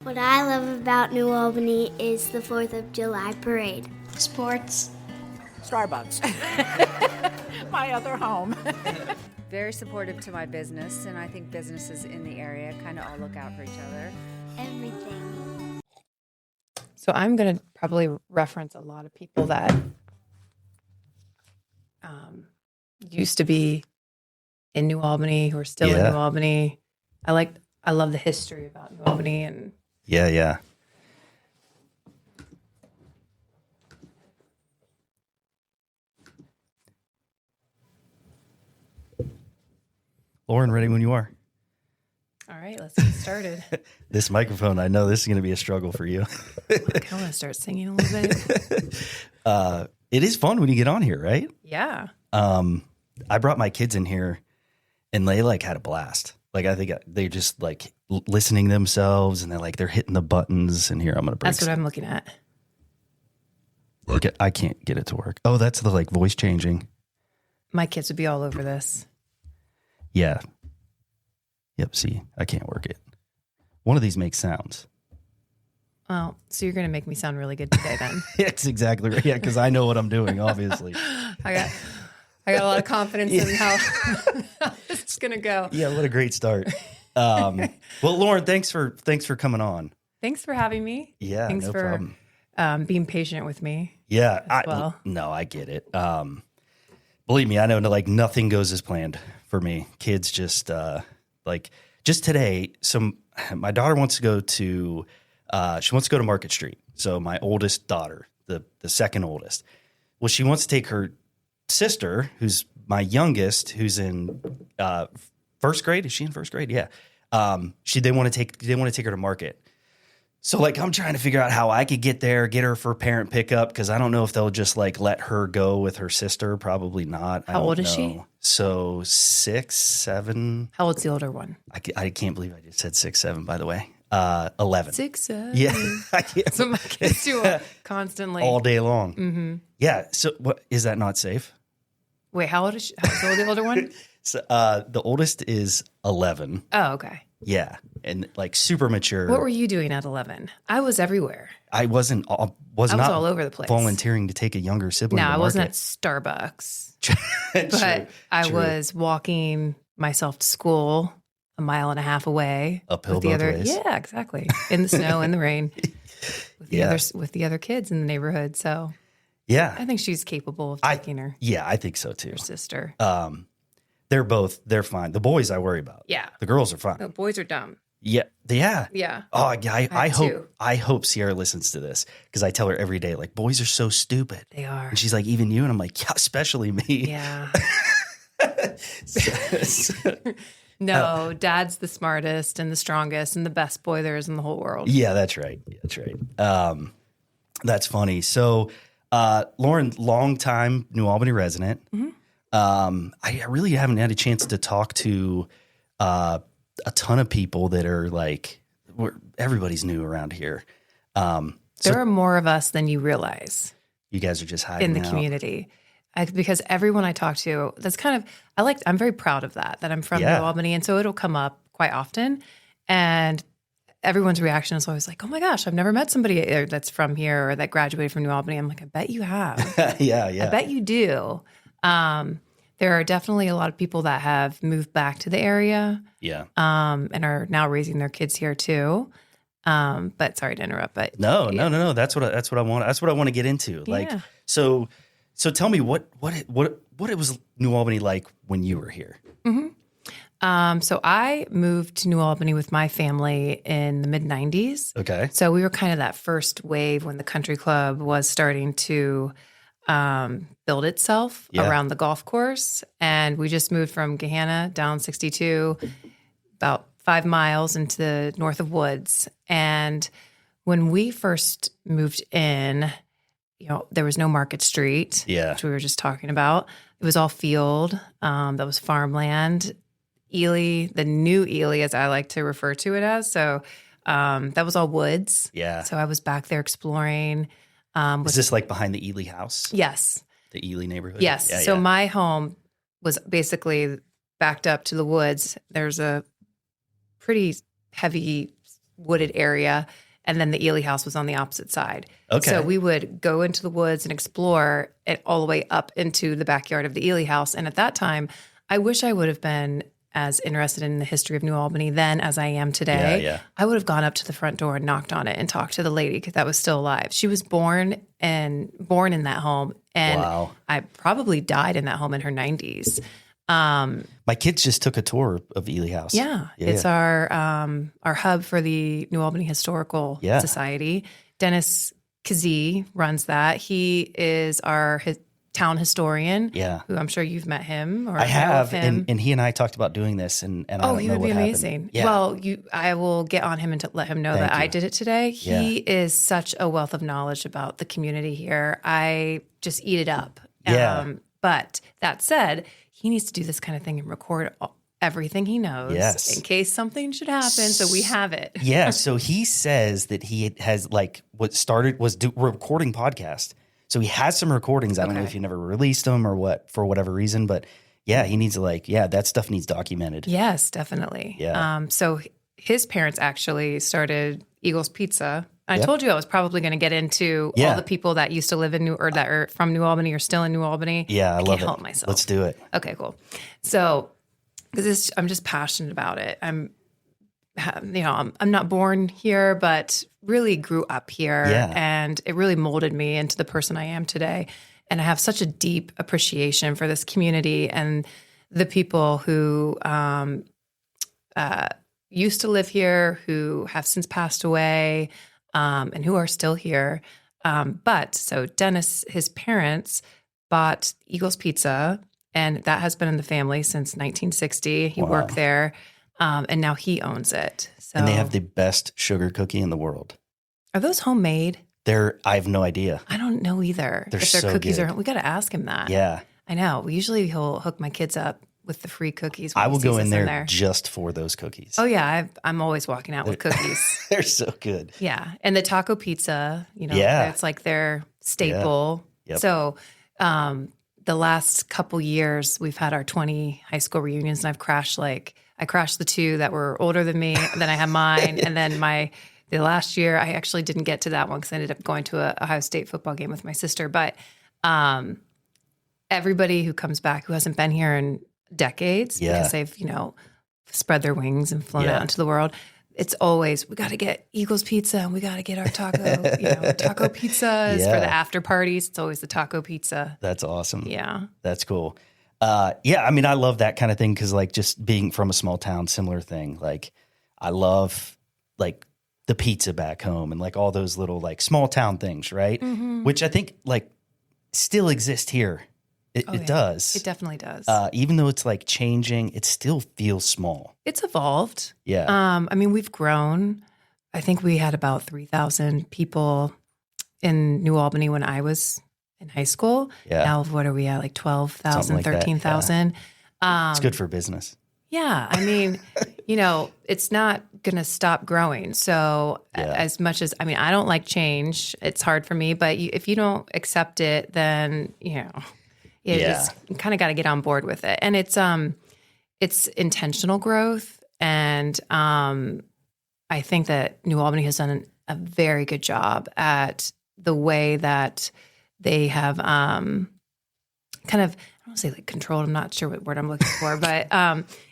What I love about New Albany is the 4th of July parade. Sports. Starbucks. My other home. Very supportive to my business, and I think businesses in the area kind of all look out for each other. Everything. So I'm going to probably reference a lot of people that used to be in New Albany who are still in New Albany. I love the history about New Albany and Yeah. Lauren, ready when you are. all right, let's get started. This microphone, I know this is going to be a struggle for you. I want to start singing a little bit. It is fun when you get on here, right? Yeah. I brought my kids in here and they like had a blast. Like I think they just like listening themselves and they're hitting the buttons and here I'm going to break. That's what I'm looking at. I can't get it to work. Oh, that's the like voice changing. My kids would be all over this. Yeah. Yep. See, I can't work it. One of these makes sounds. Well, so you're going to make me sound really good today then. That's exactly right. Yeah. Because I know what I'm doing, obviously. I got a lot of confidence in how it's going to go. Yeah. What a great start. Well, Lauren, thanks for coming on. Thanks for having me. Yeah. Thanks no for problem. being patient with me. Yeah. I get it. Believe me, I know like nothing goes as planned for me. Kids just just today. My daughter wants to go to Market Street. So my oldest daughter, the second oldest, well, she wants to take her sister, who's my youngest, who's in first grade. Is she in first grade? Yeah. They want to take her to Market. So like I'm trying to figure out how I could get there, get her for parent pickup because I don't know if they'll just like let her go with her sister. Probably not. How old is she? So 6, 7. How old's the older one? I can't believe I just said 6, 7. By the way, 11. 6, 7. Yeah, I can't. So my kids do constantly all day long. Mm-hmm. Yeah. So what is that not safe? Wait, how old is she? How's the older one? So the oldest is 11. Oh, okay. Yeah, and like super mature. What were you doing at 11? I was everywhere. I was not all over the place. Volunteering to take a younger sibling. No, to I wasn't at Market. Starbucks. But I was walking myself to school a mile and a half away. Uphill both ways. Yeah, exactly. In the snow, in the rain, with the other kids in the neighborhood. So yeah, I think she's capable of taking her. Yeah, I think so too. Her sister. They're fine. The boys I worry about. Yeah. The girls are fine. The boys are dumb. Yeah. Yeah. Oh, I too. hope Sierra listens to this because I tell her every day, like, boys are so stupid. They are. And she's like, even you? And I'm like, yeah, especially me. Yeah. No, Dad's the smartest and the strongest and the best boy there is in the whole world. Yeah, that's right. That's funny. So, Lauren, longtime New Albany resident. Mm-hmm. I really haven't had a chance to talk to a ton of people that are like, everybody's new around here. There are more of us than you realize. You guys are just hiding in the community. Because everyone I talk to, I'm very proud of that I'm from New Albany. And so it'll come up quite often. And everyone's reaction is always like, oh my gosh, I've never met somebody that's from here or that graduated from New Albany. I'm like, I bet you have. Yeah. I bet you do. There are definitely a lot of people that have moved back to the area. Yeah. And are now raising their kids here too. But sorry to interrupt, but no. That's what I want. That's what I want to get into. Like, so tell me what it was New Albany like when you were here? Mm-hmm. So I moved to New Albany with my family in the mid-90s. Okay. So we were kind of that first wave when the country club was starting to build itself around the golf course. And we just moved from Gahanna down 62, about 5 miles into the north of Woods. And when we first moved in, there was no Market Street, which we were just talking about. It was all field. That was farmland. Ely, the new Ely, as I like to refer to it as. So that was all woods. Yeah. So I was back there exploring. Is this like behind the Ely House? Yes. The Ely neighborhood? Yes. Yeah, so my home was basically backed up to the woods. There's a pretty heavy wooded area. And then the Ely House was on the opposite side. Okay. So we would go into the woods and explore it all the way up into the backyard of the Ely House. And at that time, I wish I would have been as interested in the history of New Albany then as I am today. Yeah. I would have gone up to the front door and knocked on it and talked to the lady that was still alive. She was born in that home. And Wow. I probably died in that home in her 90s. My kids just took a tour of Ely House. Yeah, it's our hub for the New Albany Historical Society. Dennis Kazee runs that. He is our town historian. Yeah, who I'm sure you've met him. Or I have, met him. and he and I talked about doing this, and I don't he know would what be happened. amazing. Yeah. Well, I will get on him and let him know Thank that I you. did it today. Yeah. He is such a wealth of knowledge about the community here. I just eat it up. Yeah. But that said, he needs to do this kind of thing and record everything he knows in case something should happen. So we have it. Yeah. So he says that he has recording podcast. So he has some recordings. I don't know if he never released them or what, for whatever reason, but yeah, he needs to that stuff needs documented. Yes, definitely. Yeah. So his parents actually started Eagle's Pizza. I told you I was probably going to get into all the people that used to live in that are from New Albany or still in New Albany. Yeah, I love can't it. help myself. Let's do it. Okay, cool. So, because I'm just passionate about it. I'm not born here, but really grew up here, and it really molded me into the person I am today. And I have such a deep appreciation for this community and the people who used to live here, who have since passed away, and who are still here. So Dennis, his parents bought Eagle's Pizza, and that has been in the family since 1960. He worked there, and now he owns it. So, And they have the best sugar cookie in the world. Are those homemade? I have no idea. I don't know either. They're if their so cookies good. are, we got to ask him that. Yeah. I know. Usually he'll hook my kids up with the free cookies. When I he will sees go us in there just for those cookies. Oh yeah, I'm always walking out with cookies. They're so good. Yeah, and the taco pizza, it's like their staple. Yeah. Yep. So, the last couple years, we've had our 20 high school reunions, and I crashed the two that were older than me. Then I had mine, and then the last year, I actually didn't get to that one because I ended up going to a Ohio State football game with my sister. But everybody who comes back who hasn't been here in decades because they've spread their wings and flown out into the world, it's always, we got to get Eagle's Pizza and we got to get our taco taco pizzas for the after parties. It's always the taco pizza. That's awesome. Yeah, that's cool. I love that kind of thing because just being from a small town, similar thing. I love the pizza back home and all those little small town things, right? Mm-hmm. Which I think still exist here. It does. It definitely does. Even though it's changing, it still feels small. It's evolved. Yeah. We've grown. I think we had about 3,000 people in New Albany when I was in high school. Yeah. Now, what are we at? 12,000, 13,000. It's good for business. Yeah. It's not going to stop growing. So as much as, I don't like change. It's hard for me. But if you don't accept it, then, you just kind of got to get on board with it. And it's intentional growth. And I think that New Albany has done a very good job at the way that they have kind of, I don't want to say controlled. I'm not sure what word I'm looking for, but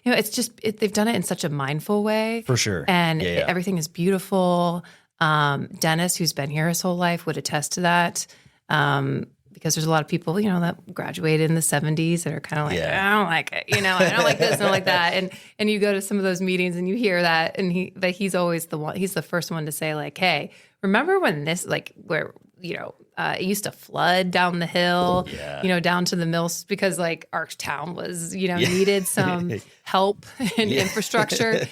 it's just they've done it in such a mindful way, for sure, and everything is beautiful. Dennis, who's been here his whole life, would attest to that. Because there's a lot of people, that graduated in the 70s that are kind of I don't like it, I don't like this, I don't like that. And you go to some of those meetings and you hear that, and he's always he's the first one to say hey, remember when this, where, it used to flood down the hill, down to the mills because our town was, needed some help and infrastructure.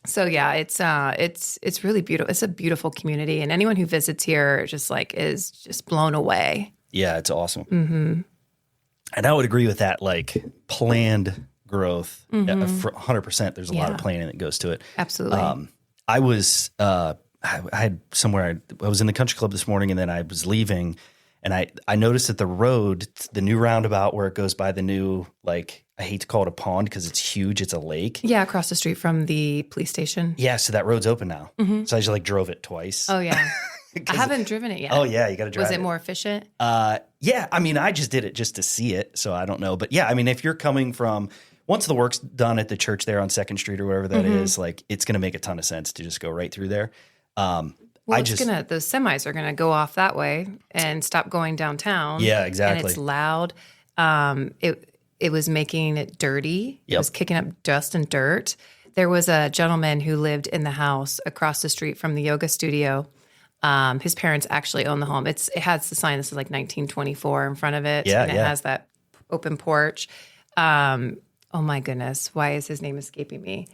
So it's really beautiful. It's a beautiful community, and anyone who visits here just is just blown away. Yeah, it's awesome. Mm-hmm. And I would agree with that. Planned growth, 100%. There's a lot of planning that goes to it. Absolutely. I was I had somewhere. I was in the country club this morning, and then I was leaving, And I noticed that the road, the new roundabout where it goes by the new, like, I hate to call it a pond because it's huge. It's a lake. Yeah, across the street from the police station. Yeah, so that road's open now. So I just like drove it twice. Oh, yeah. I haven't driven it yet. Oh, yeah, you got to drive it. Was it more efficient? Yeah, I mean, I just did it just to see it, so I don't know. But yeah, I mean, if you're coming from, once the work's done at the church there on 2nd Street or whatever that is, like, it's going to make a ton of sense to just go right through there. Well, those semis are going to go off that way and stop going downtown. Yeah, exactly. And it's loud. It was making it dirty. Yep. It was kicking up dust and dirt. There was a gentleman who lived in the house across the street from the yoga studio. His parents actually own the home. It has the sign that says like 1924 in front of it. Yeah, and it has that open porch. Oh my goodness. Why is his name escaping me?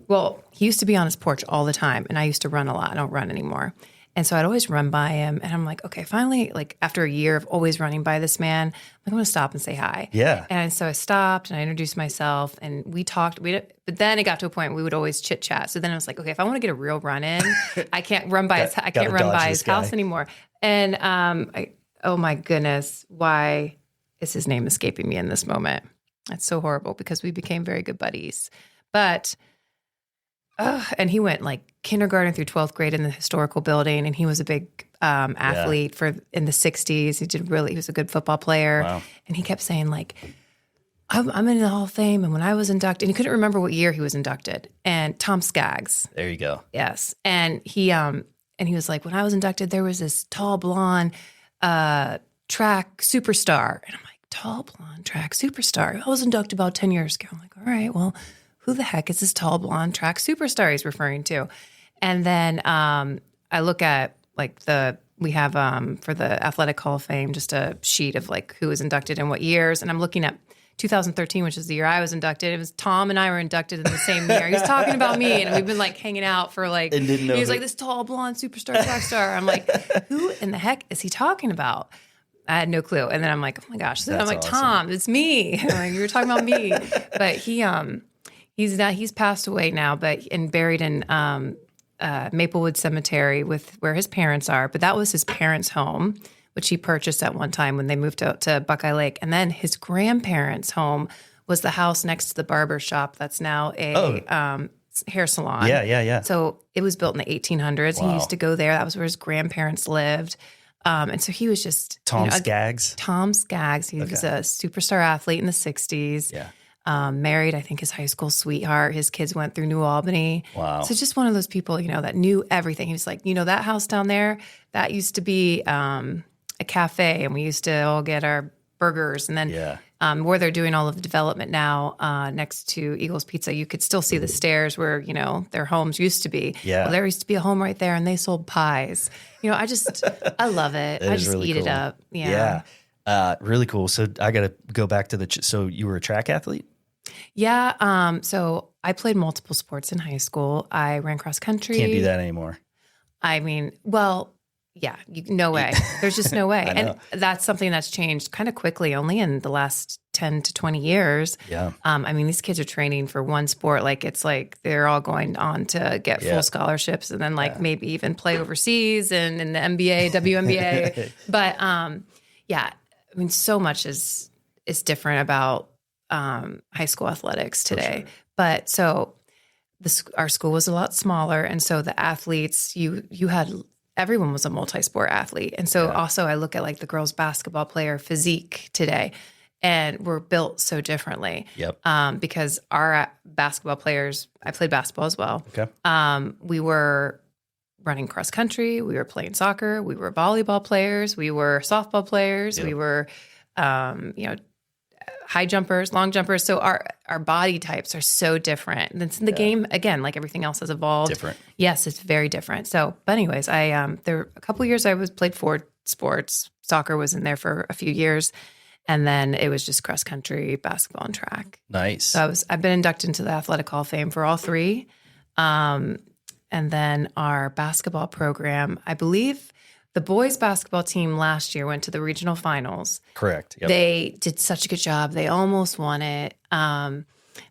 Well, he used to be on his porch all the time, and I used to run a lot. I don't run anymore. And so I'd always run by him, and I'm like, okay, finally, like after a year of always running by this man, I'm going to stop and say hi. Yeah. And so I stopped, and I introduced myself, and we talked. But then it got to a point we would always chit chat. So then I was like, okay, if I want to get a real run in, I can't run by his house anymore. And oh my goodness, why is his name escaping me in this moment? That's so horrible because we became very good buddies. But and he went like kindergarten through 12th grade in the historical building, and he was a big athlete in the 60s. He was a good football player. Wow. And he kept saying like, I'm in the Hall of Fame, and when I was inducted, and he couldn't remember what year he was inducted. And Tom Skaggs. There you go. Yes. And he was like, when I was inducted, there was this tall blonde track superstar. And I'm like, tall blonde track superstar. I was inducted about 10 years ago. I'm like, all right, well, who the heck is this tall blonde track superstar he's referring to? And then I look at like we have for the Athletic Hall of Fame, just a sheet of like who was inducted in what years. And I'm looking at 2013, which is the year I was inducted. It was Tom and I were inducted in the same year. He was talking about me, and we've been like hanging out for like, and didn't know he was like this tall blonde superstar track star. I'm like, who in the heck is he talking about? I had no clue. And then I'm like, oh my gosh. So then I'm like, awesome. Tom, it's me. I'm like, you were talking about me. But he's passed away now, and buried in Maplewood Cemetery where his parents are. But that was his parents' home, which he purchased at one time when they moved out to Buckeye Lake. And then his grandparents' home was the house next to the barber shop that's now a hair salon. Yeah. So it was built in the 1800s. Wow. He used to go there. That was where his grandparents lived. And so he was just Tom Skaggs. Tom Skaggs. He was a superstar athlete in the 60s. Yeah. Married, I think, his high school sweetheart. His kids went through New Albany. Wow. So just one of those people, that knew everything. He was like, that house down there, that used to be a cafe, and we used to all get our burgers. And then where they're doing all of the development now next to Eagles Pizza, you could still see the stairs where, their homes used to be. Yeah. Well, there used to be a home right there, and they sold pies. I love it. I just really eat it cool. up. Yeah. Really cool. So I got to go back to so you were a track athlete? Yeah. So I played multiple sports in high school. I ran cross country. Can't do that anymore. I mean, well, yeah, no way. There's just no way. And that's something that's changed kind of quickly, only in the last 10 to 20 years. Yeah. I mean, these kids are training for one sport. Like, it's like they're all going on to get full scholarships, and then maybe even play overseas and in the NBA, WNBA. But I mean, so much is different about high school athletics today. Sure. But so our school was a lot smaller, and so the athletes, you had everyone was a multi-sport athlete. And so also I look at like the girls basketball player physique today, and we're built so differently. Yep. Because our basketball players, I played basketball as well. Okay. We were running cross country, we were playing soccer, we were volleyball players, we were softball players, we were, high jumpers, long jumpers. So our body types are so different. And it's in the game, again, like everything else has evolved. Different. Yes, it's very different. So, but anyways, there were a couple of years played 4 sports. Soccer was in there for a few years. And then it was just cross country, basketball, and track. Nice. So I've been inducted into the Athletic Hall of Fame for all 3. And then our basketball program, I believe the boys basketball team last year went to the regional finals. Correct. Yep. They did such a good job. They almost won it.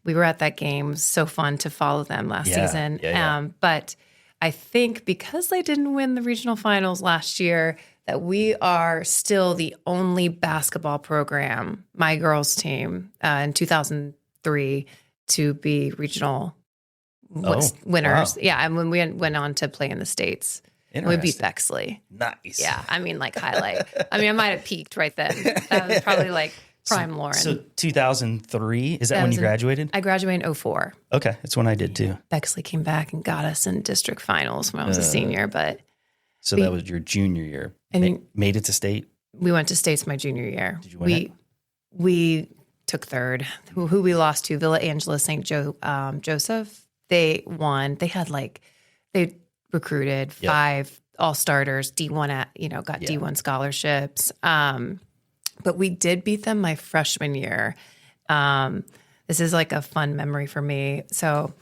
We were at that game. It was so fun to follow them last season. Yeah. But I think because they didn't win the regional finals last year, that we are still the only basketball program, my girls' team, in 2003 to be regional winners. Wow. Yeah, and when we went on to play in the States, we beat Bexley. Nice. Yeah, I mean, like highlight. I mean, I might have peaked right then. That was probably like prime Lauren. So 2003, is that when you graduated? I graduated in 04. Okay, that's when I did too. Bexley came back and got us in district finals when I was a senior, but So that was your junior year. And made it to state? we went to states my junior year. Did you win it? We took third. Who we lost to, Villa Angela St. Joseph. They won. They had they recruited 5 all-starters, D1 got D1 scholarships. But we did beat them my freshman year. This is like a fun memory for me. So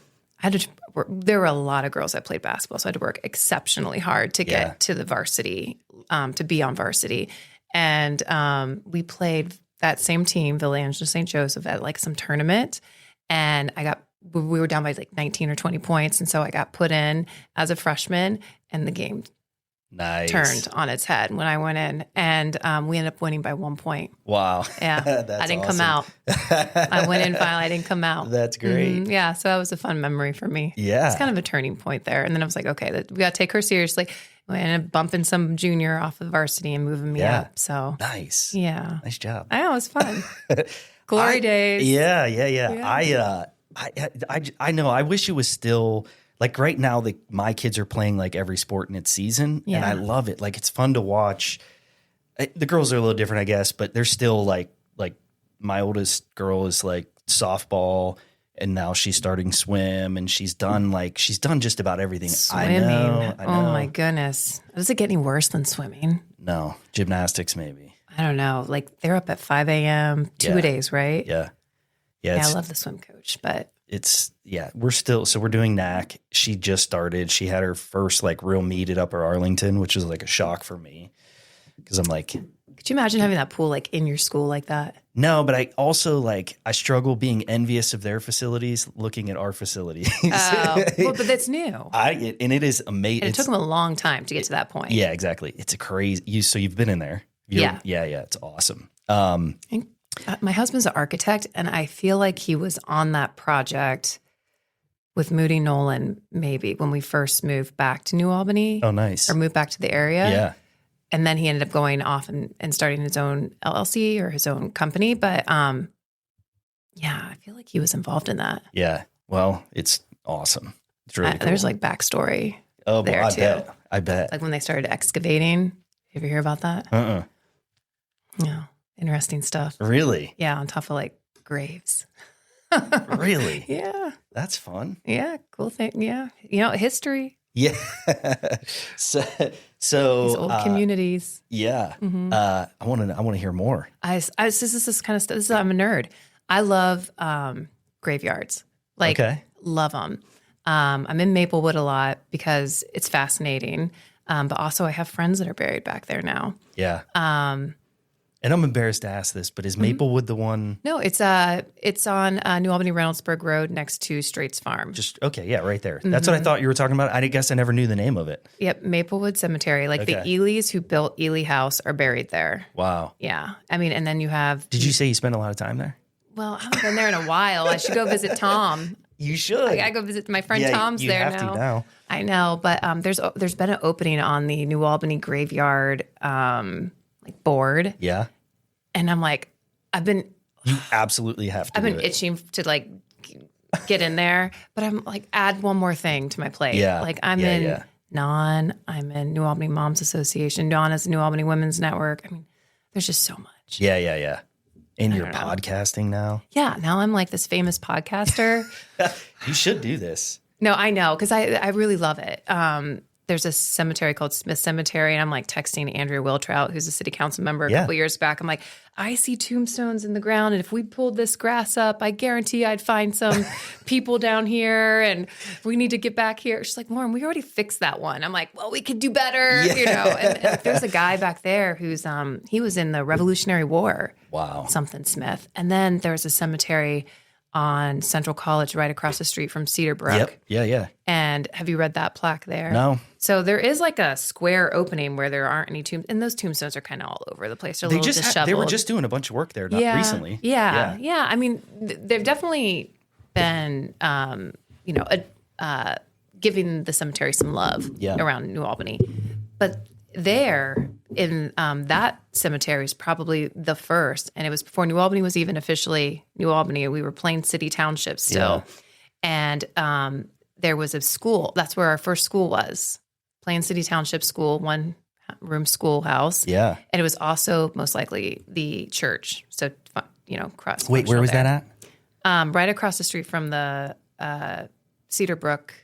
there were a lot of girls that played basketball, so I had to work exceptionally hard to get to the varsity, to be on varsity. And we played that same team, Villa Angela St. Joseph, at like some tournament. And we were down by like 19 or 20 points. And so I got put in as a freshman, and the game turned on its head when I went in. And we ended up winning by 1 point. Wow. Yeah. I didn't come out. I went in finally. I didn't come out. That's great. Yeah. So that was a fun memory for me. Yeah. It's kind of a turning point there. And then I was like, okay, we got to take her seriously. We ended up bumping some junior off of varsity and moving me up. So nice. Yeah. Nice job. I know, it was fun. Glory days. Yeah. I know. I wish it was still like right now. My kids are playing like every sport in its season, and I love it. Like it's fun to watch. The girls are a little different, I guess, but they're still like my oldest girl is like softball, and now she's starting swim, and she's done just about everything. Swimming. I know. Oh my goodness. Does it get any worse than swimming? No, gymnastics maybe. I don't know. Like they're up at 5 a.m. 2 days, right? Yeah. Yeah, I love the swim coach, but we're doing NAC. She just started. She had her first like real meet at Upper Arlington, which was like a shock for me because I'm like, could you imagine having that pool like in your school like that? No, but I also I struggle being envious of their facilities, looking at our facilities. Oh, well, but that's new. And it is amazing. And it took them a long time to get to that point. Yeah, exactly. It's a crazy. So you've been in there. Yeah. It's awesome. My husband's an architect, and I feel like he was on that project with Moody Nolan maybe when we first moved back to New Albany. Oh, nice. Or moved back to the area. Yeah. And then he ended up going off and starting his own LLC or his own company. But I feel like he was involved in that. Yeah. Well, it's awesome. It's really cool. There's like backstory. Oh, there I too. bet. I bet. Like when they started excavating. You ever hear about that? Yeah. Interesting stuff. Really? Yeah. On top of like graves. Really? Yeah. That's fun. Yeah. Cool thing. Yeah. History. Yeah. so These old communities. Yeah. Mm-hmm. I want to hear more. This is kind of stuff. I'm a nerd. I love graveyards. Love them. I'm in Maplewood a lot because it's fascinating. But also I have friends that are buried back there now. Yeah. And I'm embarrassed to ask this, but is Maplewood the one? No, it's on New Albany Reynoldsburg Road next to Straits Farm. Right there. That's what I thought you were talking about. I guess I never knew the name of it. Yep, Maplewood Cemetery. The Elys who built Ely House are buried there. Wow. Yeah. I mean, and then you have... Did you say you spent a lot of time there? Well, I haven't been there in a while. I should go visit Tom. You should. I go visit my friend Tom's you there have now. To now. I know, but there's been an opening on the New Albany graveyard board. Yeah. And I'm like, You absolutely have to. I've been itching to get in there, but I'm like, add one more thing to my plate. Yeah. I'm in NON, I'm in New Albany Moms Association. Dawn is New Albany Women's Network. I mean, there's just so much. Yeah. And you're podcasting now? Yeah. Now I'm like this famous podcaster. You should do this. No, I know, because I really love it. There's a cemetery called Smith Cemetery, and I'm like texting Andrea Wiltrout, who's a city council member a couple years back. I'm like, I see tombstones in the ground, and if we pulled this grass up, I guarantee I'd find some people down here, and we need to get back here. She's like, Lauren, we already fixed that one. I'm like, well, we could do better, And there's a guy back there who's he was in the Revolutionary War. Wow. Something Smith. And then there's a cemetery on Central College, right across the street from Cedar Brook. Yep. Yeah. Yeah. And have you read that plaque there? No. So there is like a square opening where there aren't any tombs, and those tombstones are kind of all over the place. They're a little disheveled. They were just doing a bunch of work there recently. Yeah. I mean, they've definitely been, giving the cemetery some love around New Albany. But there in that cemetery is probably the first, and it was before New Albany was even officially New Albany. We were Plain City Township still. And there was a school. That's where our first school was. Plain City Township School, one room schoolhouse. Yeah. And it was also most likely the church. So, cross. Wait, where was that at? Right across the street from the Cedar Brook.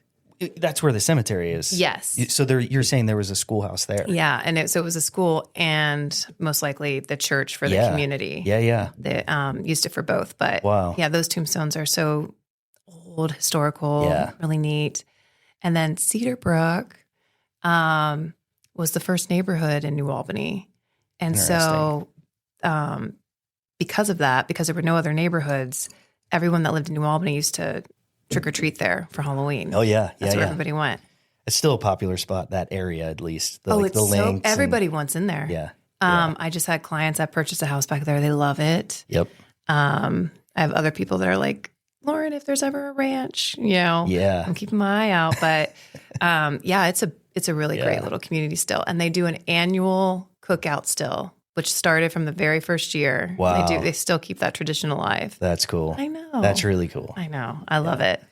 That's where the cemetery is. Yes. So you're saying there was a schoolhouse there. Yeah. And it was a school and most likely the church for the community. Yeah. They used it for both. But yeah, those tombstones are so old, historical, really neat. And then Cedar Brook was the first neighborhood in New Albany. And so because of that, because there were no other neighborhoods, everyone that lived in New Albany used to trick or treat there for Halloween. Oh, yeah. That's where everybody went. It's still a popular spot, that area at least. It's so everybody wants in there. Yeah. I just had clients that purchased a house back there. They love it. Yep. I have other people that are like, Lauren, if there's ever a ranch, I'm keeping my eye out. But it's a really great little community still. And they do an annual cookout still, which started from the very first year. Wow. They still keep that tradition alive. That's cool. I know. That's really cool. I know. I love it.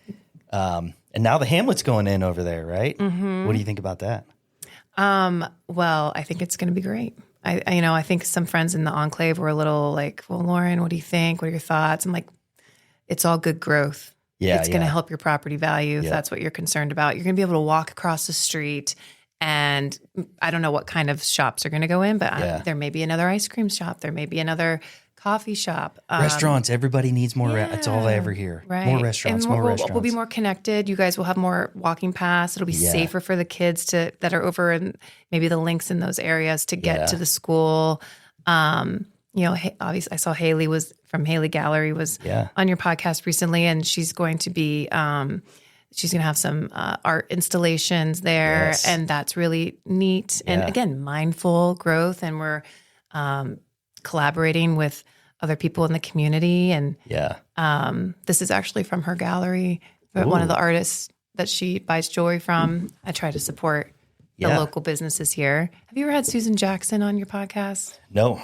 And now the Hamlet's going in over there, right? Mm-hmm. What do you think about that? Well, I think it's going to be great. I think some friends in the enclave were a little like, well, Lauren, what do you think? What are your thoughts? I'm like, it's all good growth. Yeah, it's going to help your property value if that's what you're concerned about. You're going to be able to walk across the street, and I don't know what kind of shops are going to go in, but there may be another ice cream shop. There may be another coffee shop. Restaurants. Everybody needs more. That's all I ever hear. Right. More restaurants, and more restaurants. We'll be more connected. You guys will have more walking paths. It'll be safer for the kids that are over in maybe the links in those areas to get to the school. Obviously I saw Haley was from Haley Gallery was on your podcast recently, and she's going to be, she's going to have some art installations there, and that's really neat. And again, mindful growth, and we're collaborating with other people in the community. And this is actually from her gallery, but one of the artists that she buys jewelry from. I try to support the local businesses here. Have you ever had Susan Jackson on your podcast? No.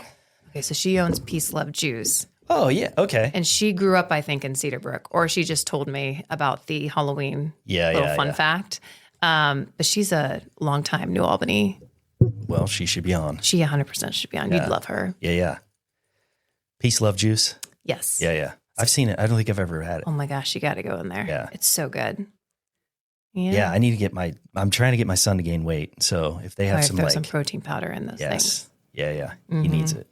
Okay, so she owns Peace Love Juice. Oh, yeah. Okay. And she grew up, I think, in Cedar Brook, or she just told me about the Halloween little fun fact. But she's a longtime New Albany. Well, she should be on. She 100% should be on. You'd love her. Yeah. Peace Love Juice? Yes. Yeah. I've seen it. I don't think I've ever had it. Oh my gosh, you got to go in there. Yeah. It's so good. Yeah, I need to I'm trying to get my son to gain weight. So if they have some protein powder in those things. Yeah. Mm-hmm. He needs it.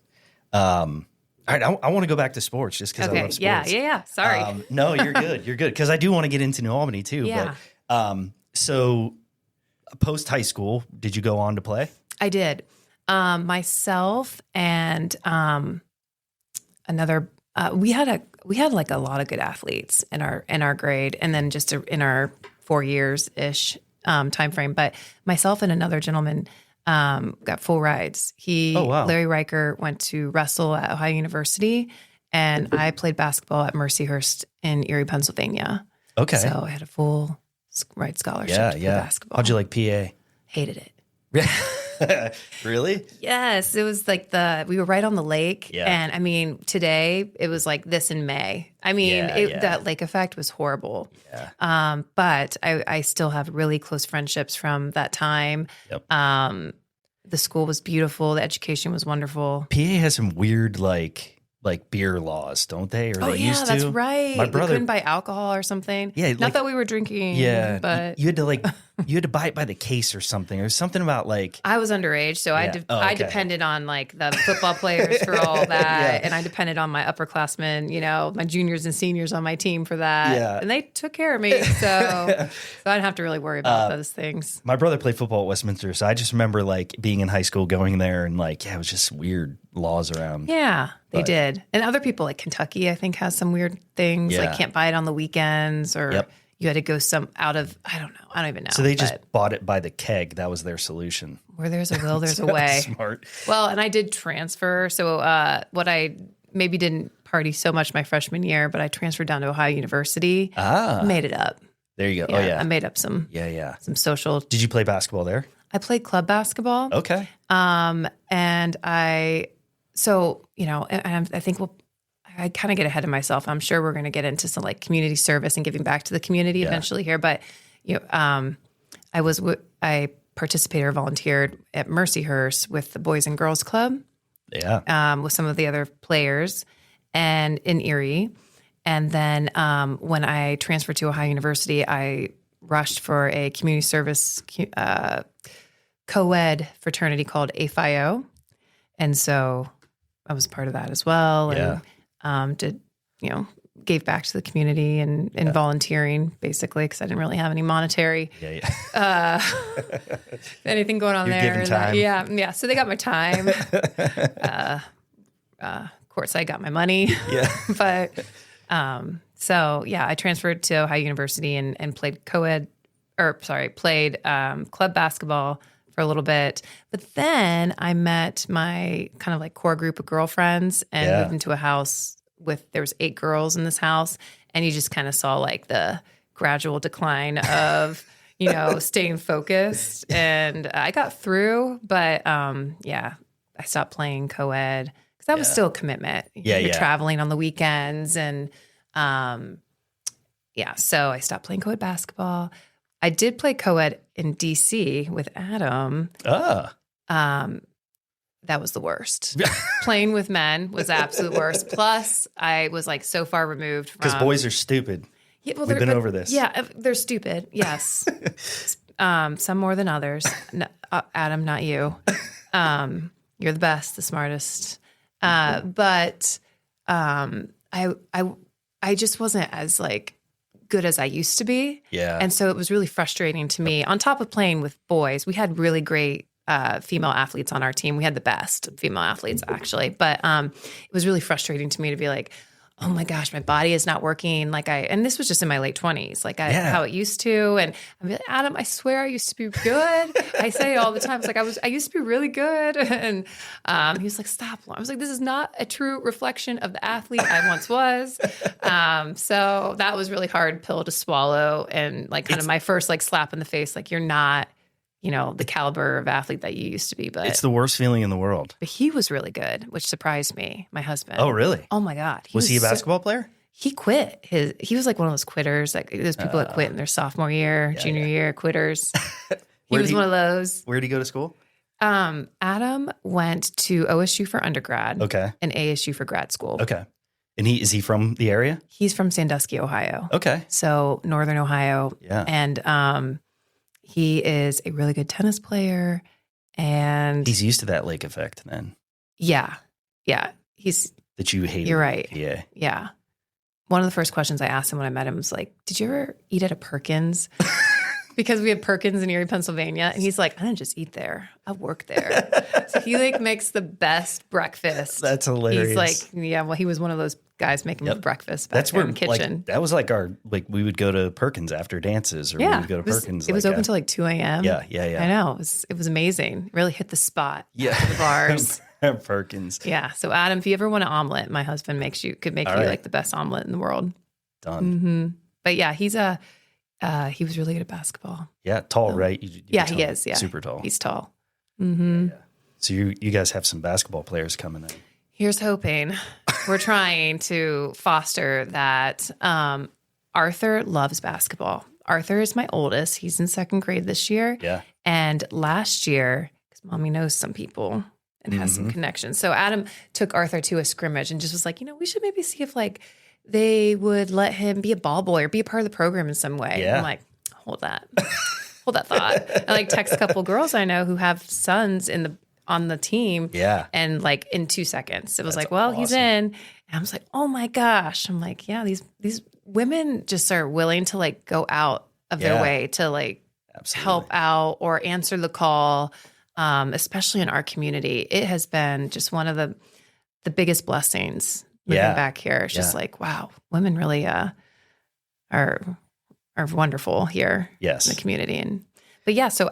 All right, I want to go back to sports just because I love sports. Yeah. Sorry. No, you're good. You're good. Because I do want to get into New Albany too. Yeah. But so post high school, did you go on to play? I did. Myself and another. We had like a lot of good athletes in our grade, and then just in our 4 years ish time frame. But myself and another gentleman got full rides. Larry Riker, went to wrestle at Ohio University, and I played basketball at Mercyhurst in Erie, Pennsylvania. Okay. So I had a full ride scholarship to play basketball. How'd you like PA? Hated it. Really? Yes. It was like we were right on the lake. Yeah. And I mean, today it was like this in May. I mean, that lake effect was horrible. Yeah. But I still have really close friendships from that time. Yep. The school was beautiful. The education was wonderful. PA has some weird like beer laws, don't they? Or they used to. That's right. My brother couldn't buy alcohol or something. Yeah, not that we were drinking. Yeah, but you had to buy it by the case or something. Or something about like I was underage, so I depended on like the football players for all that, and I depended on my upperclassmen, my juniors and seniors on my team for that, and they took care of me, so I didn't have to really worry about those things. My brother played football at Westminster, so I just remember like being in high school, going there, and it was just weird laws around. Yeah. They But- did. And other people like Kentucky, I think, has some weird things. Yeah. Like can't buy it on the weekends or Yep. you had to go I don't know. I don't even know. So they just But bought it by the keg. That was their solution. where there's a will, there's a way. Smart. Well, and I did transfer. So what I maybe didn't party so much my freshman year, but I transferred down to Ohio University. Made it up. There you go. Yeah, Oh, yeah. I made up some social. Did you play basketball there? I played club basketball. Okay. And I think I kind of get ahead of myself. I'm sure we're going to get into some like community service and giving back to the community eventually here. But, I participated or volunteered at Mercyhurst with the Boys and Girls Club. Yeah. With some of the other players and in Erie. And then when I transferred to Ohio University, I rushed for a community service co-ed fraternity called AFIO. And so I was part of that as well. Yeah. And gave back to the community and volunteering basically because I didn't really have any monetary anything going on You're there. giving time. Yeah. So they got my time. Of course, I got my money. Yeah. But I transferred to Ohio University and played club basketball for a little bit. But then I met my kind of like core group of girlfriends and moved into a house there was 8 girls in this house. And you just kind of saw like the gradual decline of, staying focused. And I got through, but I stopped playing co-ed because that was still a commitment. You're traveling on the weekends and so I stopped playing co-ed basketball. I did play co-ed in DC with Adam. That was the worst. Playing with men was the absolute worst. Plus, I was like so far removed from... Because boys are stupid. Yeah, well, We've been over this. Yeah, they're stupid. Yes. Some more than others. No, Adam, not you. You're the best, the smartest. But I just wasn't as like good as I used to be. Yeah. And so it was really frustrating to me. On top of playing with boys, we had really great female athletes on our team. We had the best female athletes actually, but it was really frustrating to me to be like, oh my gosh, my body is not working and this was just in my late 20s, how it used to. And I'm like, Adam, I swear I used to be good. I say it all the time. It's like, I used to be really good. And he was like, stop. I was like, this is not a true reflection of the athlete I once was. So that was really hard pill to swallow. And like kind of my first like slap in the face, like you're not, the caliber of athlete that you used to be, but it's the worst feeling in the world. But he was really good, which surprised me, my husband. Oh, really? Oh my God. Was he a basketball player? He quit. He was like one of those quitters, like those people that quit in their sophomore year, junior year, quitters. He was one of those. Where did he go to school? Adam went to OSU for undergrad. Okay. And ASU for grad school. Okay. And is he from the area? He's from Sandusky, Ohio. Okay. So Northern Ohio. Yeah. And he is a really good tennis player, and he's used to that lake effect then. Yeah. That you hated. You're right. Yeah. Yeah. One of the first questions I asked him when I met him was like, did you ever eat at a Perkins? Because we had Perkins in Erie, Pennsylvania. And he's like, I didn't just eat there. I worked there. So he like makes the best breakfast. That's hilarious. He's like, he was one of those guys making breakfast back there in the kitchen. That was like we would go to Perkins after dances or we would go to Perkins. It was open till like 2 a.m. Yeah. I know. It was amazing. Really hit the spot. Yeah. The bars. Perkins. Yeah. So Adam, if you ever want an omelet, my husband could make you like the best omelet in the world. Done. Mm-hmm. But yeah, he was really good at basketball. Yeah. Tall, right? He is. Yeah. Super tall. He's tall. Mm-hmm. Yeah. So you guys have some basketball players coming in. Here's hoping. We're trying to foster that. Arthur loves basketball. Arthur is my oldest. He's in 2nd grade this year. Yeah. And last year, because mommy knows some people and has some connections. So Adam took Arthur to a scrimmage and just was like, we should maybe see if like they would let him be a ball boy or be a part of the program in some way. Yeah. I'm like, hold that thought. I like text a couple girls I know who have sons on the team. Yeah. And like in 2 seconds, it was That's like, well, awesome. he's in. And I was like, oh my gosh. I'm like, yeah, these women just are willing to like go out of their way to like help out or answer the call. Especially in our community, it has been just one of the the biggest blessings moving back here. It's just like, wow, women really are wonderful here in the community. But yeah, so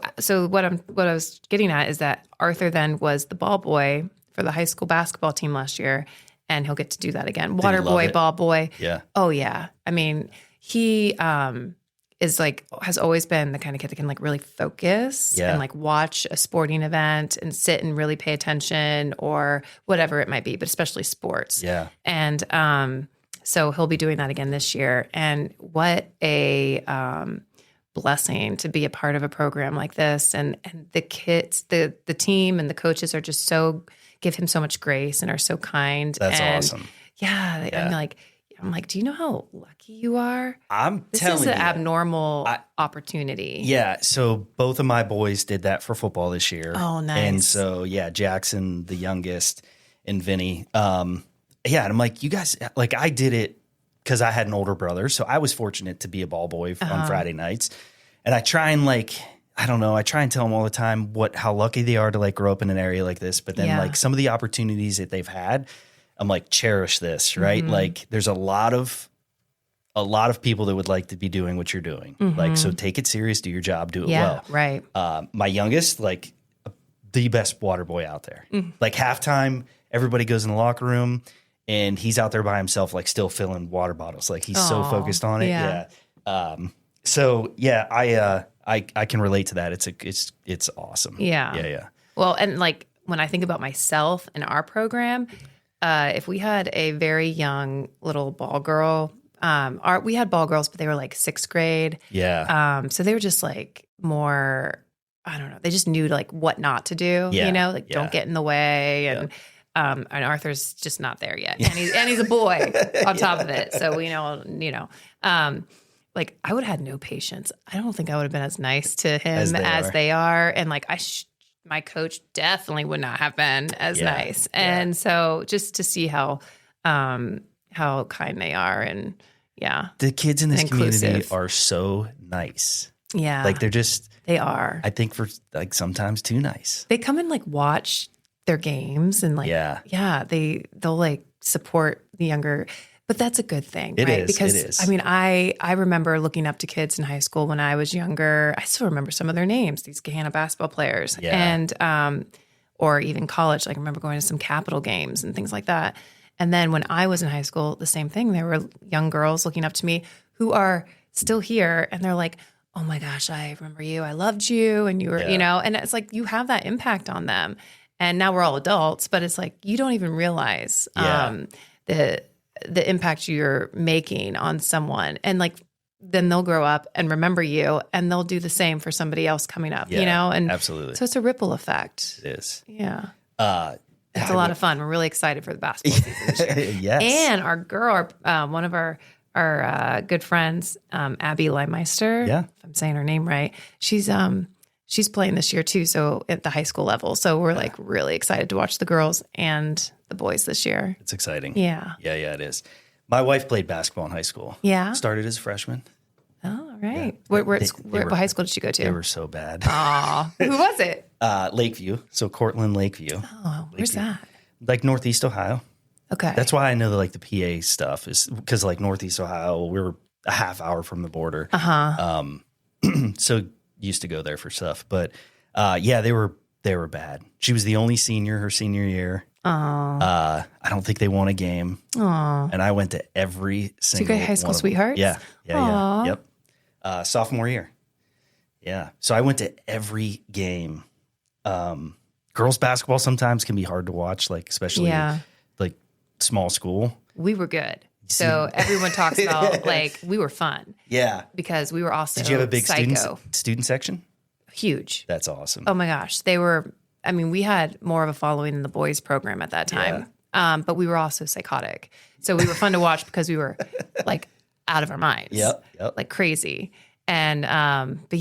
what I was getting at is that Arthur then was the ball boy for the high school basketball team last year, and he'll get to do that again. Water boy, ball boy. Yeah. Oh yeah. I mean, he is like has always been the kind of kid that can like really focus and like watch a sporting event and sit and really pay attention or whatever it might be, but especially sports. Yeah. And so he'll be doing that again this year. And what a blessing to be a part of a program like this. And the kids, the team and the coaches are just give him so much grace and are so kind. That's awesome. Yeah. I'm like, do you know how lucky you are? This is an abnormal opportunity. Yeah. So both of my boys did that for football this year. Oh, nice. And so, Jackson, the youngest, and Vinny. And I'm like, you guys, like I did it because I had an older brother. So I was fortunate to be a ball boy on Friday nights. And I try and I try and tell them all the time how lucky they are to like grow up in an area like this. But then like some of the opportunities that they've had, I'm like, cherish this, right? Mm-hmm. Like there's a lot of people that would like to be doing what you're doing. Mm-hmm. Like, so take it serious, do your job, do it well. Right. My youngest, like the best water boy out there. Mm. Like halftime, everybody goes in the locker room and he's out there by himself, like still filling water bottles. Like he's so focused on it. Yeah. I can relate to that. It's awesome. Yeah. Yeah. Well, and like when I think about myself and our program, if we had a very young little ball girl, we had ball girls, but they were like 6th grade. Yeah. So they were just like more, I don't know. They just knew like what not to do, don't get in the way. And Arthur's just not there yet. And he's a boy on top of it. So we know, like I would have had no patience. I don't think I would have been as nice to him as they are. And like my coach definitely would not have been as nice. And so just to see how kind they are and the kids in this community are so nice. Yeah. Like they are. I think for like sometimes too nice. They come and like watch their games and like, they'll like support the younger. But that's a good thing, right? It Because is. I mean, I remember looking up to kids in high school when I was younger. I still remember some of their names, these Gahanna basketball players, and or even college. Like I remember going to some Capital games and things like that. And then when I was in high school, the same thing. There were young girls looking up to me who are still here, and they're like, "Oh my gosh, I remember you. I loved you, and you were, And it's like you have that impact on them. And now we're all adults, but it's like you don't even realize the impact you're making on someone. And like, then they'll grow up and remember you and they'll do the same for somebody else coming up, And absolutely. So it's a ripple effect. It is. Yeah. It's a lot of fun. We're really excited for the basketball season this year. Yes. And our girl, one of our good friends, Abby Leimeister, if I'm saying her name right, she's playing this year too. So at the high school level. So we're like really excited to watch the girls and the boys this year. It's exciting. Yeah. Yeah, it is. My wife played basketball in high school. Yeah. Started as a freshman. Oh, all right. Yeah. What high school did she go to? They were so bad. Aw. Who was it? Lakeview. So Cortland, Lakeview. Oh, where's that? Like Northeast Ohio. Okay. That's why I know the PA stuff is because like Northeast Ohio, we were a half hour from the border. So used to go there for stuff, but they were bad. She was the only senior her senior year. I don't think they won a game. And I went to every single. So you got high school sweethearts? Yeah. Yep. Sophomore year. Yeah. So I went to every game. Girls basketball sometimes can be hard to watch, like especially like small school. We were good. So everyone talks about like we were fun. Yeah. Because we were also Did you have a big psycho. student section? Huge. That's awesome. Oh my gosh. We had more of a following in the boys program at that time. But we were also psychotic. So we were fun to watch because we were like out of our minds. Yep. Like crazy. And but we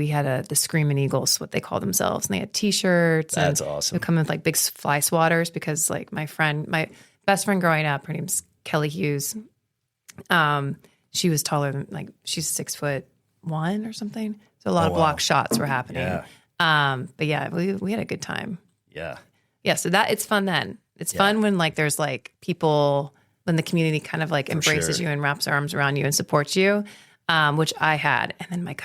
had the Screaming Eagles, what they call themselves. And they had t-shirts. That's awesome. They come with like big fly swatters because like my best friend growing up, her name's Kelly Hughes. She was taller than she's 6'1" or something. So a lot of block shots were happening. Yeah. But yeah, we had a good time. Yeah. Yeah. So that it's fun then. It's fun when like there's like people, when the community kind of like embraces you and wraps arms around you and supports you, which I had. And then my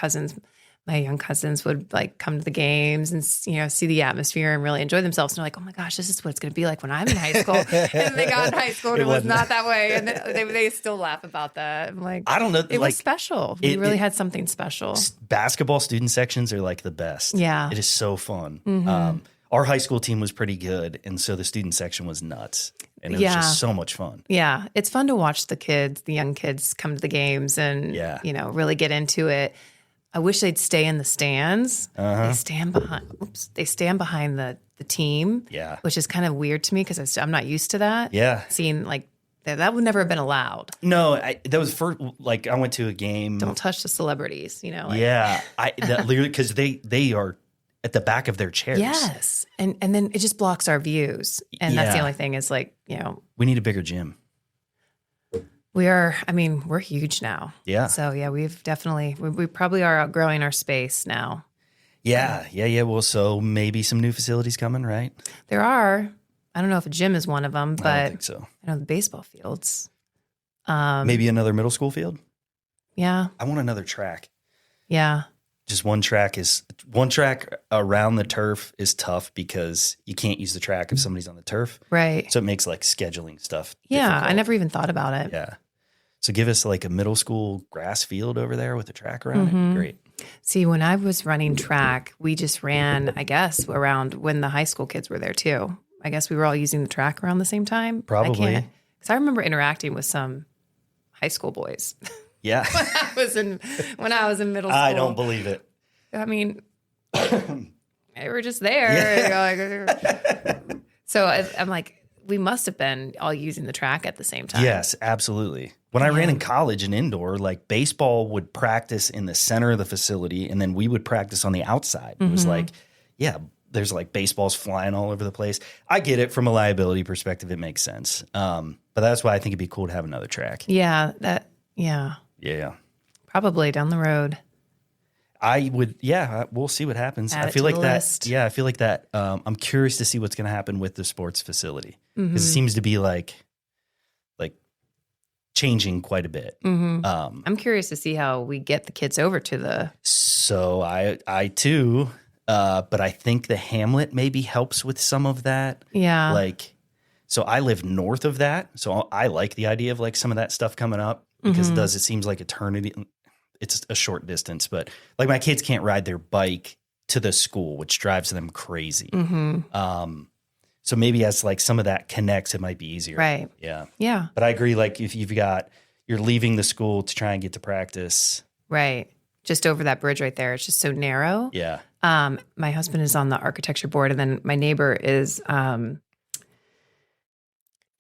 young cousins would like come to the games and, see the atmosphere and really enjoy themselves. And they're like, oh my gosh, this is what it's going to be like when I'm in high school. And they got in high school and it was not that way. And they still laugh about that. I'm like, I don't know. It was special. We really had something special. Basketball student sections are like the best. Yeah. It is so fun. Our high school team was pretty good. And so the student section was nuts. And it was just so much fun. Yeah. It's fun to watch the young kids come to the games and, really get into it. I wish they'd stay in the stands. They stand behind the team. Yeah. Which is kind of weird to me because I'm not used to that. Yeah. Seeing like that would never have been allowed. No, that was first. Like I went to a game. Don't touch the celebrities. Literally because they are at the back of their chairs. Yes, and then it just blocks our views, and that's the only thing is like we need a bigger gym. We're huge now. Yeah. So yeah, we probably are outgrowing our space now. Yeah. Well, so maybe some new facilities coming, right? There are. I don't know if a gym is one of them, but I don't think so. I know the baseball fields. Maybe another middle school field. Yeah. I want another track. Yeah. Just one track around the turf is tough because you can't use the track if somebody's on the turf. Right. So it makes like scheduling stuff difficult. I never even thought about it. Yeah. So give us like a middle school grass field over there with a track around it. Great. See, when I was running track, we just ran, I guess, around when the high school kids were there too. I guess we were all using the track around the same time. Probably. Because I remember interacting with some high school boys. Yeah. when I was in middle school. I don't believe it. I mean, they were just there. So I'm like, we must have been all using the track at the same time. Yes, absolutely. When I ran in college and indoor, like baseball would practice in the center of the facility and then we would practice on the outside. It was like, there's like baseballs flying all over the place. I get it from a liability perspective. It makes sense. But that's why I think it'd be cool to have another track. Yeah. Yeah. Probably down the road. I would, we'll see what happens. Add I it feel to like the that. list. Yeah, I feel like that. I'm curious to see what's going to happen with the sports facility because it seems to be like changing quite a bit. I'm curious to see how we get the kids over to the. So I too, but I think the Hamlet maybe helps with some of that. Yeah. So I live north of that. So I like the idea of like some of that stuff coming up because it seems like eternity. It's a short distance, but like my kids can't ride their bike to the school, which drives them crazy. So maybe as like some of that connects, it might be easier. Right. Yeah. Yeah. But I agree. Like if you're leaving the school to try and get to practice. Right. Just over that bridge right there. It's just so narrow. Yeah. My husband is on the architecture board and then my neighbor is,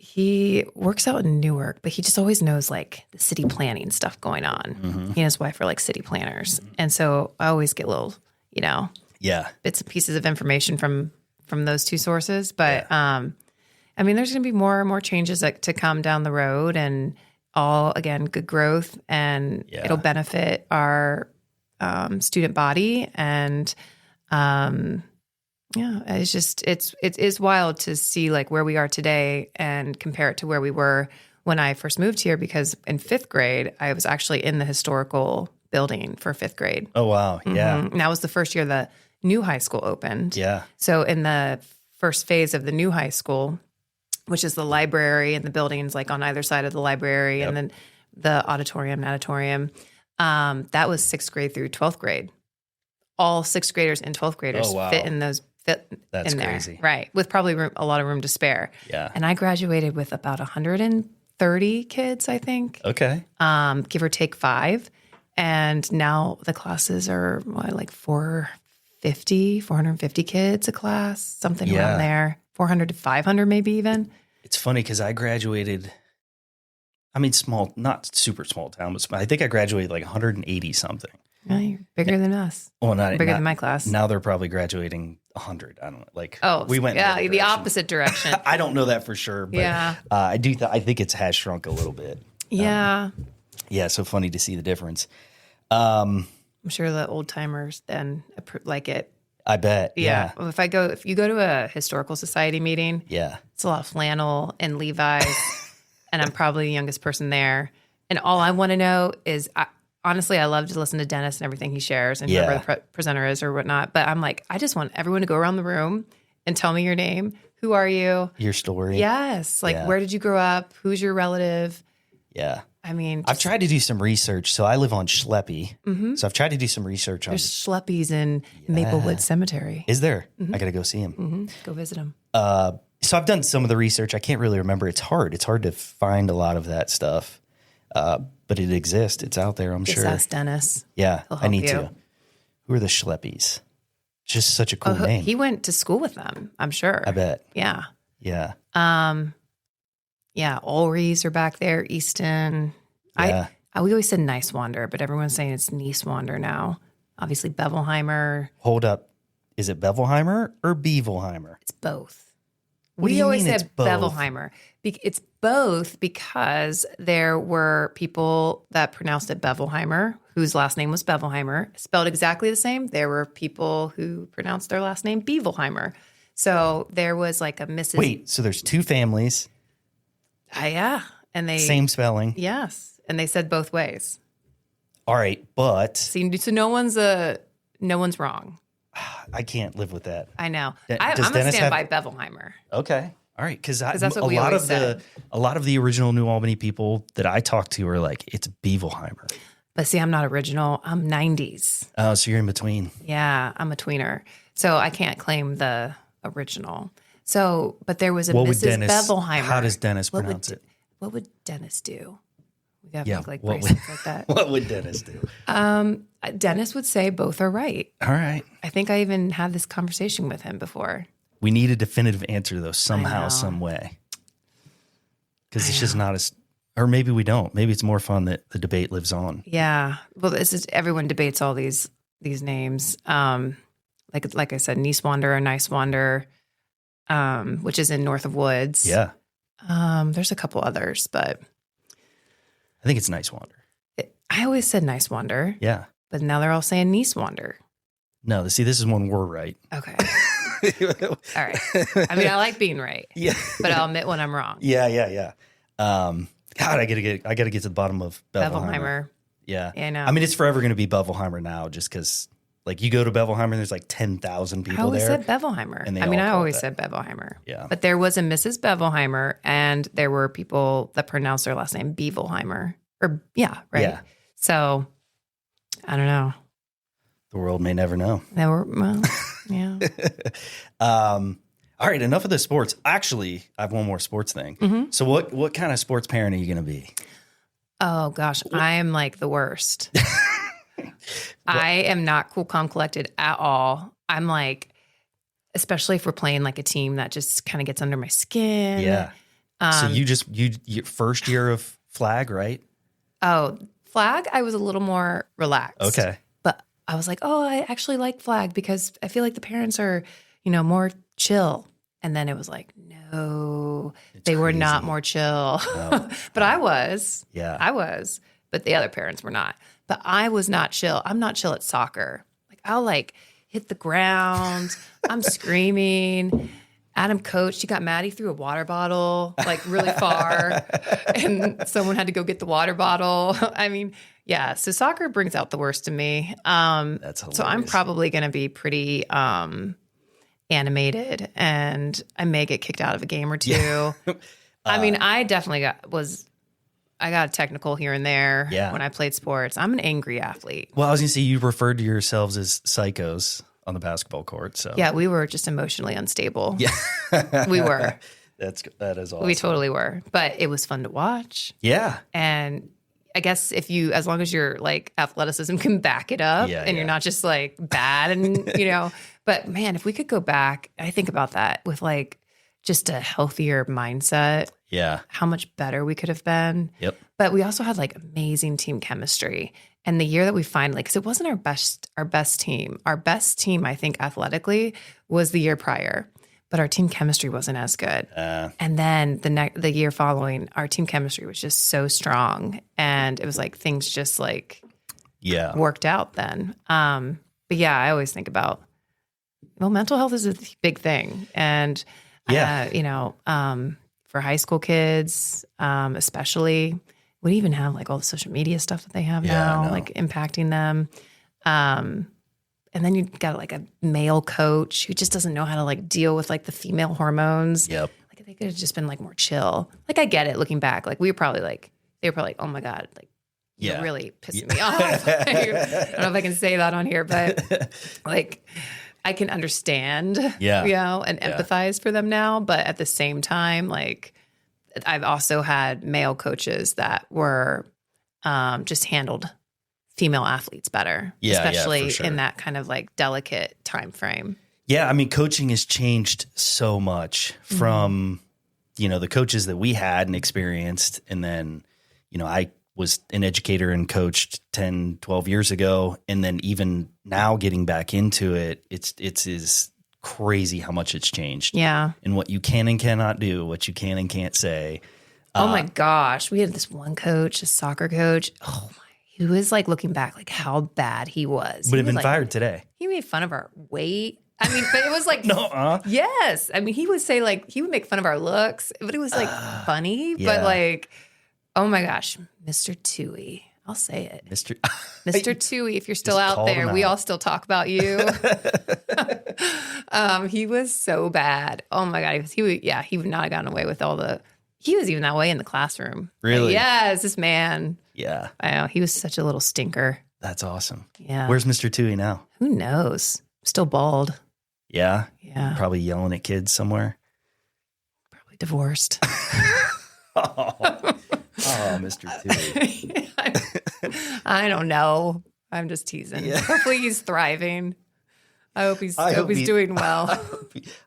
he works out in Newark, but he just always knows like the city planning stuff going on. He and his wife are like city planners. And so I always get little, bits and pieces of information from those two sources. But there's going to be more and more changes to come down the road and all, again, good growth and it'll benefit our student body. And it is wild to see like where we are today and compare it to where we were when I first moved here, because in 5th grade, I was actually in the historical building for 5th grade. Oh, wow. Yeah. And that was the first year the new high school opened. Yeah. So in the first phase of the new high school, which is the library and the buildings like on either side of the library and then the auditorium, that was 6th grade through 12th grade. All 6th graders and 12th graders fit in those. That's in there, crazy. Right? With probably a lot of room to spare. Yeah. And I graduated with about 130 kids, I think. Okay. Give or take 5. And now the classes are like 450 kids a class, something around there. 400 to 500 maybe even. It's funny because I graduated, small, not super small town, but I think I graduated like 180 something. Yeah, you're bigger than us. Well, bigger than my class. Now they're probably graduating 100. I don't know. We went the opposite direction. I don't know that for sure, but I do. I think it has shrunk a little bit. Yeah. So funny to see the difference. I'm sure the old timers then like it. I bet. Yeah. Well, if you go to a historical society meeting, Yeah. it's a lot of flannel and Levi's, and I'm probably the youngest person there. And all I want to know is, honestly, I love to listen to Dennis and everything he shares and whoever the presenter is or whatnot. But I'm like, I just want everyone to go around the room and tell me your name. Who are you? Your story. Yes. Like, where did you grow up? Who's your relative? Yeah. I mean, I've tried to do some research. So I live on Schleppy. So I've tried to do some research on. there's Schleppies in Maplewood Cemetery. Is there? I got to go see him. Go visit him. So I've done some of the research. I can't really remember. It's hard. It's hard to find a lot of that stuff. But it exists. It's out there, I'm Just sure. ask Dennis. Yeah, He'll I help need you. to. Who are the Schleppies? Just such a cool name. He went to school with them, I'm sure. I bet. Yeah. Yeah. Yeah, Ulrys are back there, Easton. Yeah. We always said Nicewander, but everyone's saying it's Niecewander now. Obviously, Bevelheimer. Hold up. Is it Bevelheimer or Bevelheimer? It's both. What do We you always mean it's said both? Bevelheimer. It's both because there were people that pronounced it Bevelheimer, whose last name was Bevelheimer, spelled exactly the same. There were people who pronounced their last name Bevelheimer. So there was like a Mrs. Wait, so there's two families, Yeah. And they. same spelling. Yes. And they said both ways. All right, but So no one's wrong. I can't live with that. I know. Does I'm going to Dennis stand have- by Bevelheimer. Okay. All right, because that's what a we lot always of said. a lot of the original New Albany people that I talk to are like, it's Bevelheimer. But see, I'm not original. I'm 90s. Oh, so you're in between. Yeah, I'm a tweener. So I can't claim the original. So, but there was a What would Mrs. Dennis? Bevelheimer. How does Dennis What pronounce would, it? What would Dennis do? We got to Yeah, make like what bracelets like that. What would Dennis do? Dennis would say both are right. All right. I think I even had this conversation with him before. We need a definitive answer though, somehow, know. some way. Because it's just not as, or maybe we don't. Maybe it's more fun that the debate lives on. Yeah. Well, this is everyone debates all these names. Like I said, Niecewander or Nicewander, which is in North of Woods. Yeah. There's a couple others, but I think it's Nicewander. I always said Nicewander, Yeah. but now they're all saying Niecewander. No, see, this is one we're right. Okay. All right. I mean, I like being right, Yeah. but I'll admit when I'm wrong. Yeah. God, I gotta get to the bottom of Bevelheimer. Bevelheimer. Yeah. Yeah, I know. I mean, it's forever gonna be Bevelheimer now, just because like you go to Bevelheimer and there's like 10,000 I people always there. said Bevelheimer. And they I mean, all I call it always that. said Bevelheimer. Yeah. But there was a Mrs. Bevelheimer, and there were people that pronounced their last name Bevelheimer. Right? Yeah. So, I don't know. The world may never know. There were, well, yeah. All right, enough of the sports. Actually, I have one more sports thing. Mm-hmm. So what kind of sports parent are you going to be? Oh, gosh. I am like the worst. I am not cool, calm, collected at all. I'm like, especially if we're playing like a team that just kind of gets under my skin. Yeah. So your first year of flag, right? Oh, flag, I was a little more relaxed. Okay. But I was like, oh, I actually like flag because I feel like the parents are, more chill. And then it was like, no, they were not more chill. No. But I was. Yeah. I was. But the other parents were not. But I was not chill. I'm not chill at soccer. Like I'll hit the ground. I'm screaming. Adam coached. He got mad. He threw a water bottle really far, and someone had to go get the water bottle. I mean, yeah. So soccer brings out the worst in me. That's so I'm hilarious. probably going to be pretty animated, and I may get kicked out of a game or two. I mean, I definitely I got technical here and there when I played sports. I'm an angry athlete. Well, I was going to say you referred to yourselves as psychos on the basketball court. So Yeah, we were just emotionally unstable. Yeah. We were. That is awesome. We totally were. But it was fun to watch. Yeah. And I guess as long as your athleticism can back it up and you're not just bad and, but man, if we could go back, I think about that with just a healthier mindset, Yeah. how much better we could have been. Yep. But we also had amazing team chemistry. And the year that we finally, because it wasn't our best team. Our best team, I think, athletically was the year prior, but our team chemistry wasn't as good. And then the year following, our team chemistry was just so strong, and it was things just Yeah. worked out then. But yeah, I always think about well, mental health is a big thing. And, for high school kids, especially, we even have like all the social media stuff that they have now, like impacting them. And then you got like a male coach who just doesn't know how to like deal with like the female hormones. Yep. Like they could have just been like more chill. Like I get it looking back. Like they were probably like, oh my God, like you're really pissing me off. I don't know if I can say that on here, but like I can understand, and empathize for them now. But at the same time, like I've also had male coaches that were just handled female athletes better, especially in that kind of like delicate time frame. Yeah, I mean, coaching has changed so much from, the coaches that we had and experienced. And then, I was an educator and coached 10, 12 years ago. And then even now getting back into it, it's is crazy how much it's changed. Yeah. And what you can and cannot do, what you can and can't say. Oh my gosh. We had this one coach, a soccer coach. Oh my. He was like looking back, like how bad he was. Would have been fired today. He made fun of our weight. I mean, but it was like, no, yes. I mean, he would say like, he would make fun of our looks, but it was like funny. Yeah. But like, oh my gosh, Mr. Toohey. I'll say it. Mr. Toohey, if you're still out there, we all still talk about you. He was so bad. Oh my God. He would not have gotten away with he was even that way in the classroom. Really? Like, yes, this man. Yeah. I know. He was such a little stinker. That's awesome. Yeah. Where's Mr. Toohey now? Who knows? Still bald. Yeah? Yeah. Probably yelling at kids somewhere. Probably divorced. Oh, Mr. Toohey. I don't know. I'm just teasing. Yeah. Hopefully he's thriving. I hope he's doing well.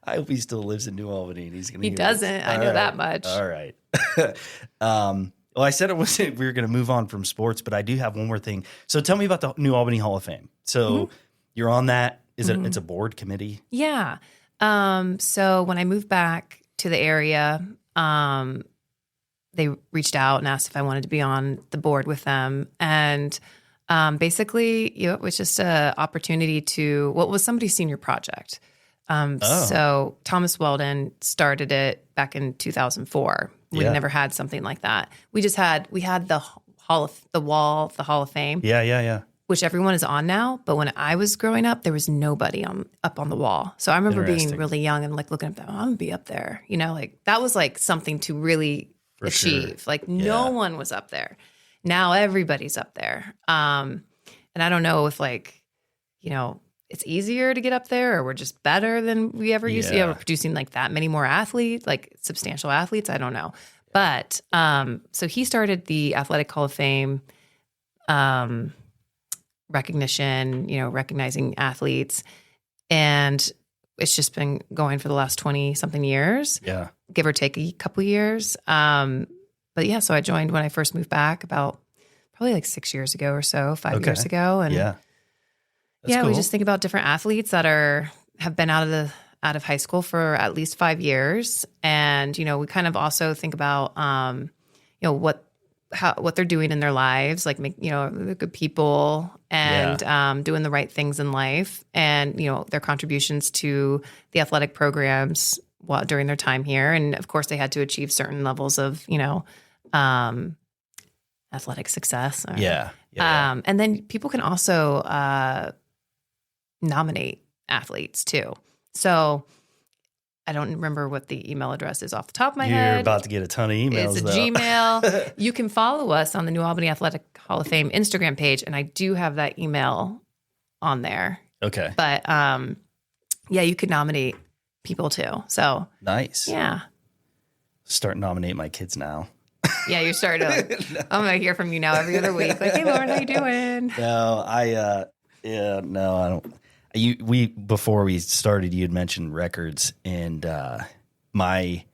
I hope he still lives in New Albany and he's going to. He doesn't. I know that much. All right. Well, I said we were going to move on from sports, but I do have one more thing. So tell me about the New Albany Hall of Fame. So you're on that. Is it? It's a board committee. Yeah. So when I moved back to the area, they reached out and asked if I wanted to be on the board with them, and basically, it was just an opportunity to what was somebody's senior project. So Thomas Weldon started it back in 2004. We never had something like that. We had the Hall of Fame. Yeah. Which everyone is on now. But when I was growing up, there was nobody up on the wall. So I remember being really young and like looking up there, I'm gonna be up there. Like that was like something to really achieve. Sure. Like no one was up there. Now everybody's up there. And I don't know if like, it's easier to get up there or we're just better than we ever used to. We're producing like that many more athletes, like substantial athletes. I don't know. But so he started the Athletic Hall of Fame recognition, recognizing athletes. And it's just been going for the last 20 something years. Yeah. Give or take a couple years. But yeah, so I joined when I first moved back about probably like 6 years ago or so, 5 years ago. And That's cool. We just think about different athletes that have been out of high school for at least 5 years. And, we kind of also think about, what they're doing in their lives, like, they're good people and doing the right things in life and, their contributions to the athletic programs during their time here. And of course they had to achieve certain levels of, athletic success. And then people can also nominate athletes too. So I don't remember what the email address is off the top of my head. You're about to get a ton of emails. It's a Gmail. You can follow us on the New Albany Athletic Hall of Fame Instagram page, and I do have that email on there. Okay. But you could nominate people too. So nice. Yeah. Start nominating my kids now. Yeah, you're starting to. I'm gonna hear from you now every other week. Like, hey, Lauren, how you doing? No, I don't. Before we started, you had mentioned records, and my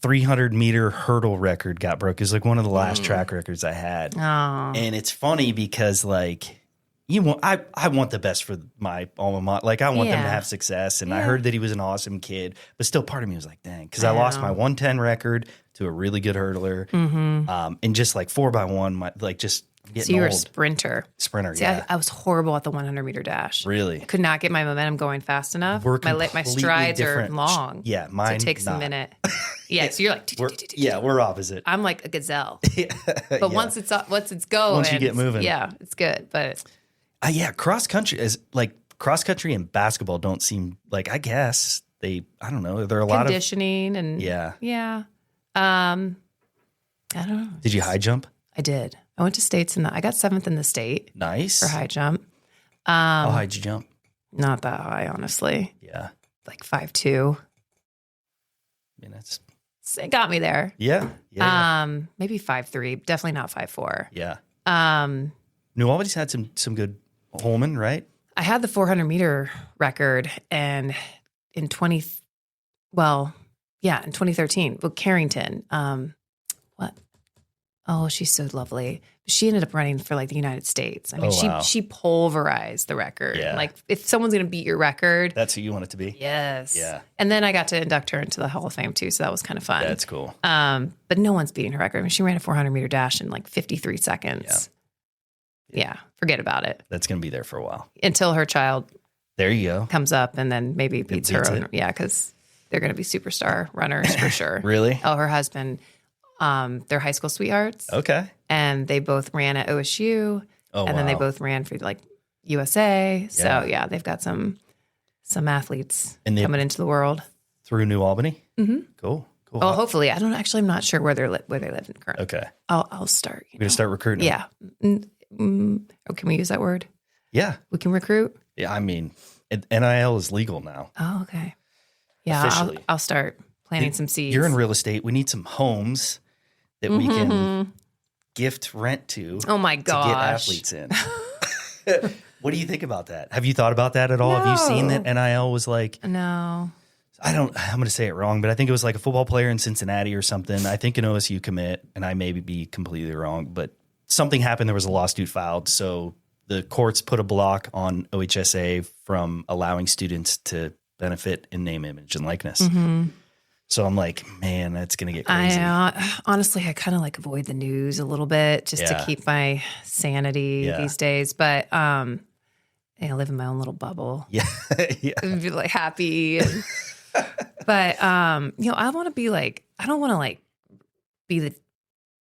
300-meter hurdle record got broke. It was like one of the last track records I had. Oh. And it's funny because like I want the best for my alma mater. Like I want them to have success. And I heard that he was an awesome kid, but still part of me was like, dang, because I lost my 110 record to a really good hurdler. And just like 4x1, Getting So you were a old. sprinter. Sprinter, See, yeah. I was horrible at the 100-meter dash. Really? I could not get my momentum going fast enough. We're My completely strides different. are long. Yeah, So mine it takes not. a minute. Yeah, so you're like, We're opposite. I'm like a gazelle. But once it's going, Once you get moving. yeah, it's good. But Yeah, cross country is like cross country and basketball don't seem like, I guess I don't know. There are a lot of conditioning and yeah. I don't know. Did you high jump? I did. I went to states I got 7th in the state Nice. for high jump. How high did you jump? Not that high, honestly. Yeah. Like 5'2". I mean, that's It got me there. yeah. Maybe 5'3", definitely not 5'4". Yeah. Um, New Albany's had some good Holman, right? I had the 400-meter record, and in 2013, with Carrington. What? Oh, she's so lovely. She ended up running for like the United States. I mean, wow. she pulverized the record. Yeah. Like if someone's going to beat your record, That's who you want it to be. yes. Yeah. And then I got to induct her into the Hall of Fame too, so that was kind of fun. That's cool. But no one's beating her record. I mean, she ran a 400-meter dash in like 53 seconds. Yeah, forget about it That's going to be there for a while. until her child There you go. comes up and then maybe beats her beats own. it. Yeah, because they're going to be superstar runners for sure. Really? Oh, her husband, they're high school sweethearts. Okay. And they both ran at OSU. Oh, and then they wow. both ran for like USA. So Yeah. yeah, they've got some athletes And they- coming into the world. Through New Albany? Mm-hmm. Cool. Oh, hopefully. I don't actually. I'm not sure where they live in currently. Okay. I'll start. We're going to start recruiting. Yeah. Oh, can we use that word? Yeah. We can recruit. Yeah. I mean, NIL is legal now. Oh, okay. Yeah, Officially. I'll start planting some seeds. You're in real estate. We need some homes that we can gift rent to. Oh my To get gosh. athletes in. What do you think about that? Have you thought about that at all? Have you seen that NIL was like, No. I'm going to say it wrong, but I think it was like a football player in Cincinnati or something. I think an OSU commit, and I may be completely wrong, but something happened. There was a lawsuit filed. So the courts put a block on OHSA from allowing students to benefit in name, image, and likeness. So I'm like, man, that's going to get crazy. Honestly, I kind of like avoid the news a little bit just to Yeah. keep my sanity Yeah. these days. But I live in my own little bubble. Yeah. Yeah. And be like happy. But I want to be like, I don't want to like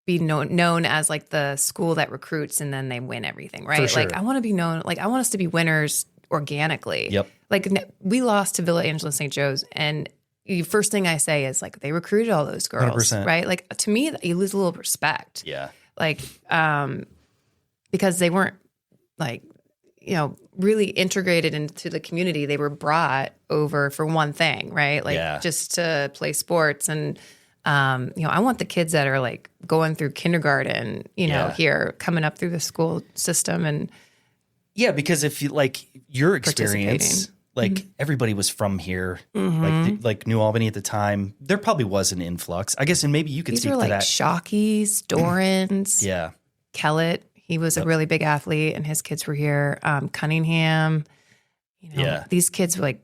be known as like the school that recruits and then they win everything, right? For sure. Like I want to be known, like I want us to be winners organically. Yep. Like we lost to Villa Angela St. Joe's, and the first thing I say is like they recruited all those girls, 100%. right? Like to me, you lose a little respect. Yeah. Like because they weren't like really integrated into the community. They were brought over for one thing, right? Like Yeah. just to play sports. And I want the kids that are like going through kindergarten, Yeah. here coming up through the school system and Yeah, because if you like your experience, like everybody was from here, like New Albany at the time, there probably was an influx. I guess, and maybe you could these speak are to like that. Shockies, Dorans, Yeah, Kellett. He was a really big athlete, and his kids were here. Cunningham, Yeah. these kids were like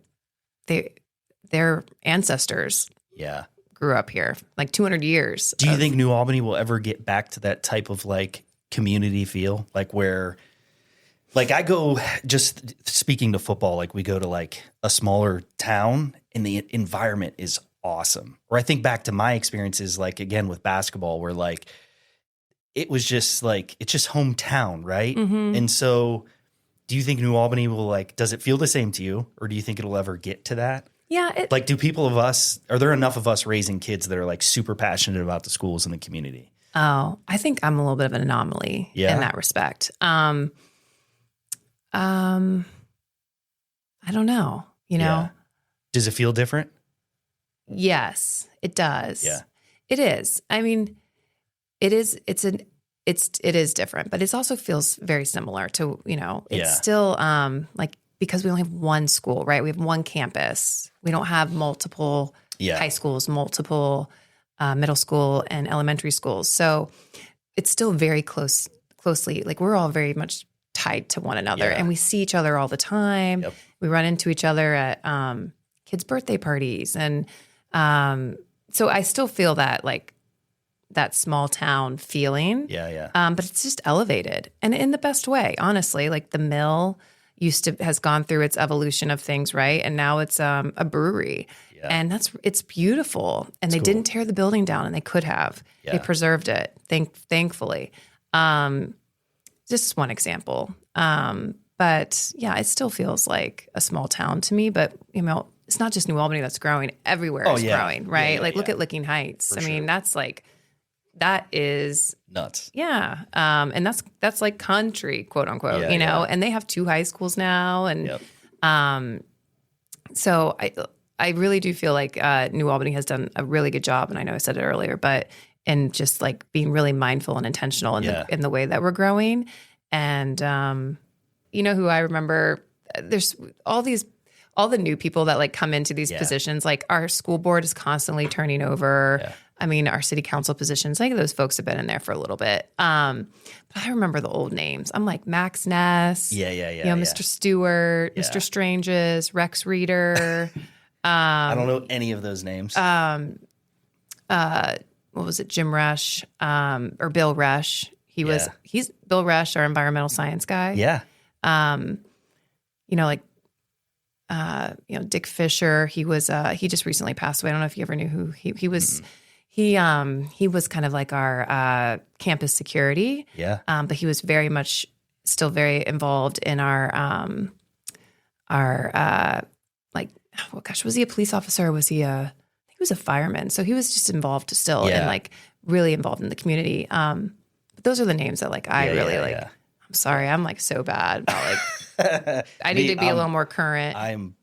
their ancestors yeah. grew up here, like 200 years. Do you think New Albany will ever get back to that type of like community feel, like where, like I go, just speaking to football, like we go to like a smaller town and the environment is awesome. Or I think back to my experiences, like again with basketball, where like it was just like, it's just hometown, right? And so do you think New Albany will like, does it feel the same to you? Or do you think it'll ever get to that? Yeah. Like, are there enough of us raising kids that are like super passionate about the schools and the community? Oh, I think I'm a little bit of an anomaly Yeah. in that respect. I don't know, Yeah. Does it feel different? Yes, it does. Yeah. It is. I mean, it is different, but it also feels very similar to, it's Yeah. still like, because we only have one school, right? We have one campus. We don't have multiple Yeah. high schools, multiple middle school and elementary schools. So it's still very closely, like we're all very much tied to one another, Yeah. and we see each other all the time. Yep. We run into each other at kids' birthday parties. And so I still feel that like that small town feeling. Yeah. But it's just elevated and in the best way, honestly. Like the mill has gone through its evolution of things, right? And now it's a brewery. Yeah. And it's beautiful. And they didn't tear the building down, and they could have. Yeah. They preserved it, thankfully. Just one example. But yeah, it still feels like a small town to me. But it's not just New Albany that's growing. Everywhere is growing, right? Look at Licking Heights. I mean, that is nuts. Yeah. And that's like country, quote unquote, and they have 2 high schools now. And so I really do feel like New Albany has done a really good job. And I know I said it earlier, but in just like being really mindful and intentional in the way that we're growing. And who I remember, there's all the new people that like come into these positions. Like our school board is constantly turning over. Yeah. I mean, our city council positions, like those folks have been in there for a little bit. But I remember the old names. I'm like Max Ness. Yeah. Mr. Stewart, Mr. Stranges, Rex Reeder. I don't know any of those names. What was it? Jim Rush, or Bill Rush. He's Bill Rush, our environmental science guy. Yeah. Dick Fisher, he just recently passed away. I don't know if you ever knew who he was. Mm-hmm. He was kind of like our campus security. Yeah. But he was still very involved in our was he a police officer or was he I think he was a fireman. So he was just involved still and like really involved in the community. But those are the names that like I really like. Yeah. I'm sorry, I'm like so bad about like I need to be a little more current. I'm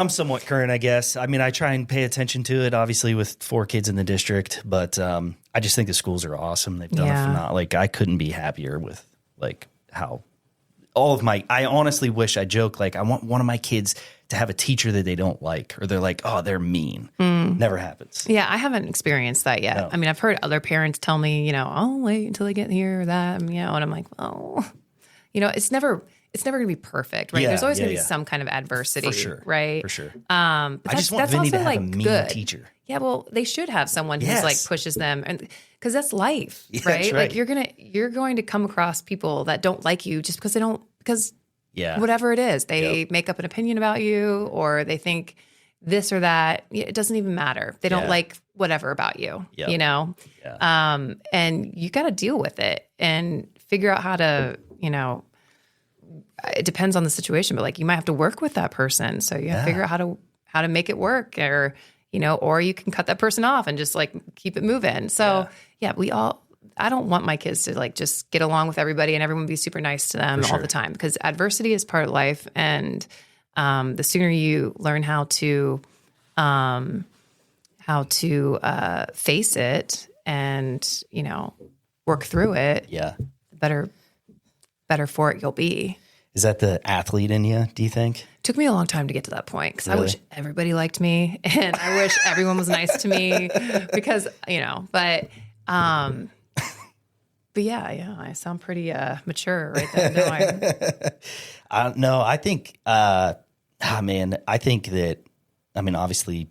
somewhat current, I guess. I mean, I try and pay attention to it, obviously, with 4 kids in the district, but I just think the schools are awesome. They've done a phenomenal. Like, I couldn't be happier with like how all of I honestly wish, I joke, like I want one of my kids to have a teacher that they don't like, or they're like, oh, they're mean. Never happens. Yeah, I haven't experienced that yet. No. I mean, I've heard other parents tell me, I'll wait until they get here or that, and I'm like, oh, it's never going to be perfect, right? Yeah, There's always going to be some kind of adversity, for sure, right? For sure. But I just want Vinny to have a mean teacher. Yeah, well, they should have someone who's like pushes them, and because that's life, right? That's right? Like you're going to come across people that don't like you just because whatever it is, they make up an opinion about you, or they think this or that. It doesn't even matter. They don't like whatever about you, Yeah. And you got to deal with it and figure out how to, it depends on the situation, but like you might have to work with that person. So you have to figure out how to make it work, or, or you can cut that person off and just like keep it moving. So I don't want my kids to like just get along with everybody and everyone be super nice to them all the time, because adversity is part of life. And the sooner you learn how to face it and, work through it, the better for it you'll be. Is that the athlete in you, do you think? It took me a long time to get to that point, because I wish everybody liked me and I wish everyone was nice to me, because, but yeah, I sound pretty mature right there. No, I think, I think that, obviously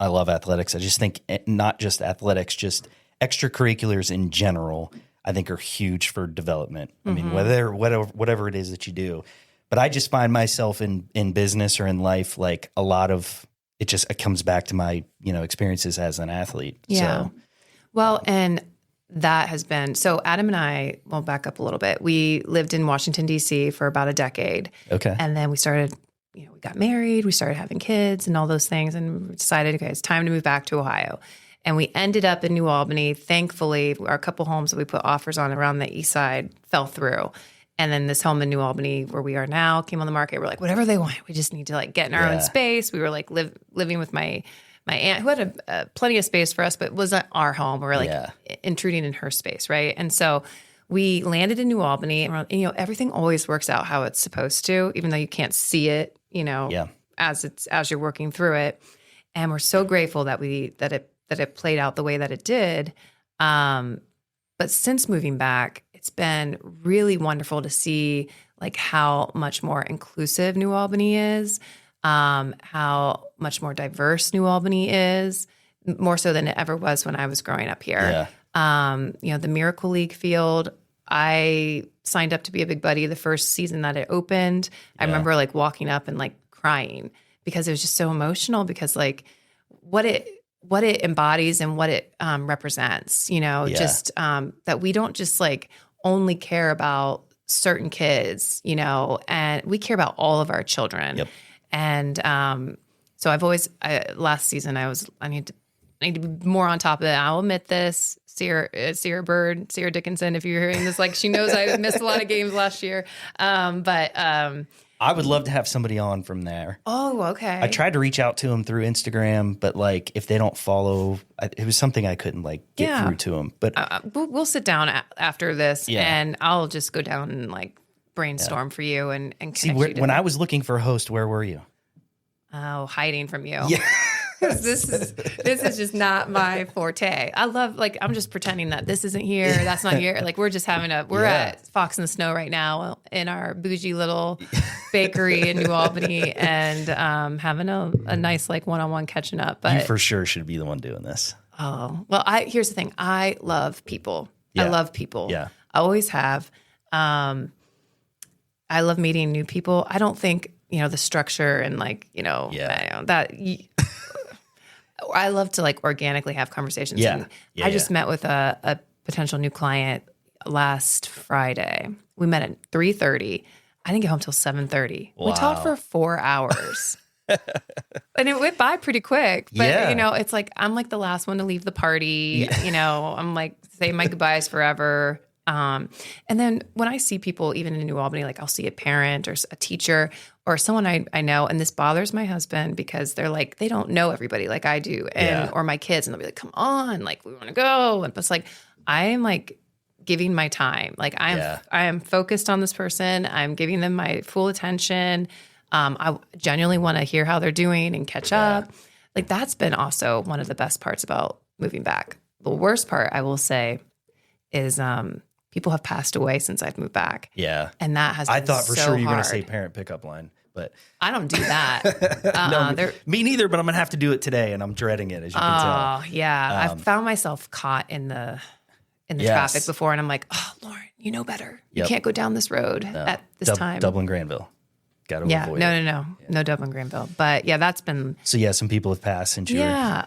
I love athletics. I just think not just athletics, just extracurriculars in general, I think are huge for development. I mean, whatever it is that you do, but I just find myself in business or in life, like a lot of it comes back to my, experiences as an athlete. Yeah. So, well, and that has been, so Adam and I, we'll back up a little bit. We lived in Washington, D.C. for about a decade. Okay. And then we started, we got married, we started having kids and all those things, and we decided, okay, it's time to move back to Ohio. And we ended up in New Albany. Thankfully, our couple homes that we put offers on around the east side fell through. And then this home in New Albany, where we are now, came on the market. We're like, whatever they want, we just need to like get in our own space. We were like living with my aunt, who had plenty of space for us, but it wasn't our home. We were like intruding in her space, right? And so we landed in New Albany, and everything always works out how it's supposed to, even though you can't see it, as you're working through it. And we're so grateful that it played out the way that it did. But since moving back, it's been really wonderful to see like how much more inclusive New Albany is, how much more diverse New Albany is. more so than it ever was when I was growing up here. The Miracle League field, I signed up to be a Big Buddy the first season that it opened. I remember like walking up and like crying because it was just so emotional because like what it embodies and what it represents, just that we don't just like only care about certain kids, and we care about all of our children. Yep. And so I've always, last season I need to be more on top of it. I'll admit this. Sierra Dickinson, if you're hearing this, like she knows I missed a lot of games last year. But I would love to have somebody on from there. Oh, okay. I tried to reach out to them through Instagram, but like if they don't follow, it was something I couldn't like get through to them. But we'll sit down after this, and I'll just go down and like brainstorm for you and see. When I was looking for a host, where were you? Oh, hiding from you. Yeah. This is just not my forte. I love, like, I'm just pretending that this isn't here, that's not here. Like, we're just we're at Fox in the Snow right now in our bougie little bakery in New Albany and having a nice, like, one-on-one catching up. But you for sure should be the one doing this. Oh, well, here's the thing. I love people. Yeah. I love people. Yeah. I always have. I love meeting new people. I don't think, the structure and like, I love to like organically have conversations. Yeah. I just met with a potential new client last Friday. We met at 3:30. I didn't get home till 7:30. Wow. We talked for 4 hours. And it went by pretty quick. But, it's like I'm like the last one to leave the party. I'm like saying my goodbyes forever. And then when I see people, even in New Albany, like I'll see a parent or a teacher or someone I know, and this bothers my husband because they're like, they don't know everybody like I do, or my kids, and they'll be like, come on, like we want to go. And it's like, I am like giving my time. Like I am focused on this person. I'm giving them my full attention. I genuinely want to hear how they're doing and catch up. Like that's been also one of the best parts about moving back. The worst part, I will say, is people have passed away since I've moved back. Yeah. And that has been I thought for so sure you were going to hard. say parent pickup line, but I don't do that. no, me neither, but I'm going to have to do it today and I'm dreading it, as you can tell. Oh, yeah. I've found myself caught in the traffic before, and I'm like, oh, Lauren, you know better. You can't go down this road at this time. Dublin Granville. Got to avoid it. No Dublin Granville. But yeah, that's been. So yeah, some people have passed since you were.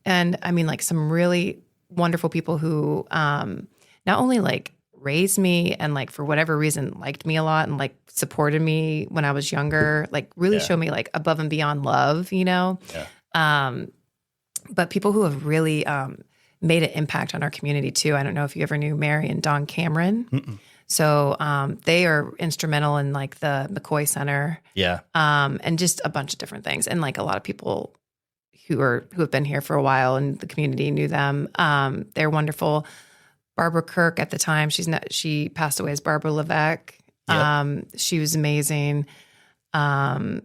And I mean, like some really wonderful people who not only like raised me and like for whatever reason liked me a lot and like supported me when I was younger, like really showed me like above and beyond love, but people who have really made an impact on our community too. I don't know if you ever knew Mary and Don Cameron. Mm-mm. So they are instrumental in like the McCoy Center. Yeah. And just a bunch of different things. And like a lot of people who have been here for a while and the community knew them. They're wonderful. Barbara Kirk at the time, she passed away as Barbara Levesque. Yep. She was amazing. Bill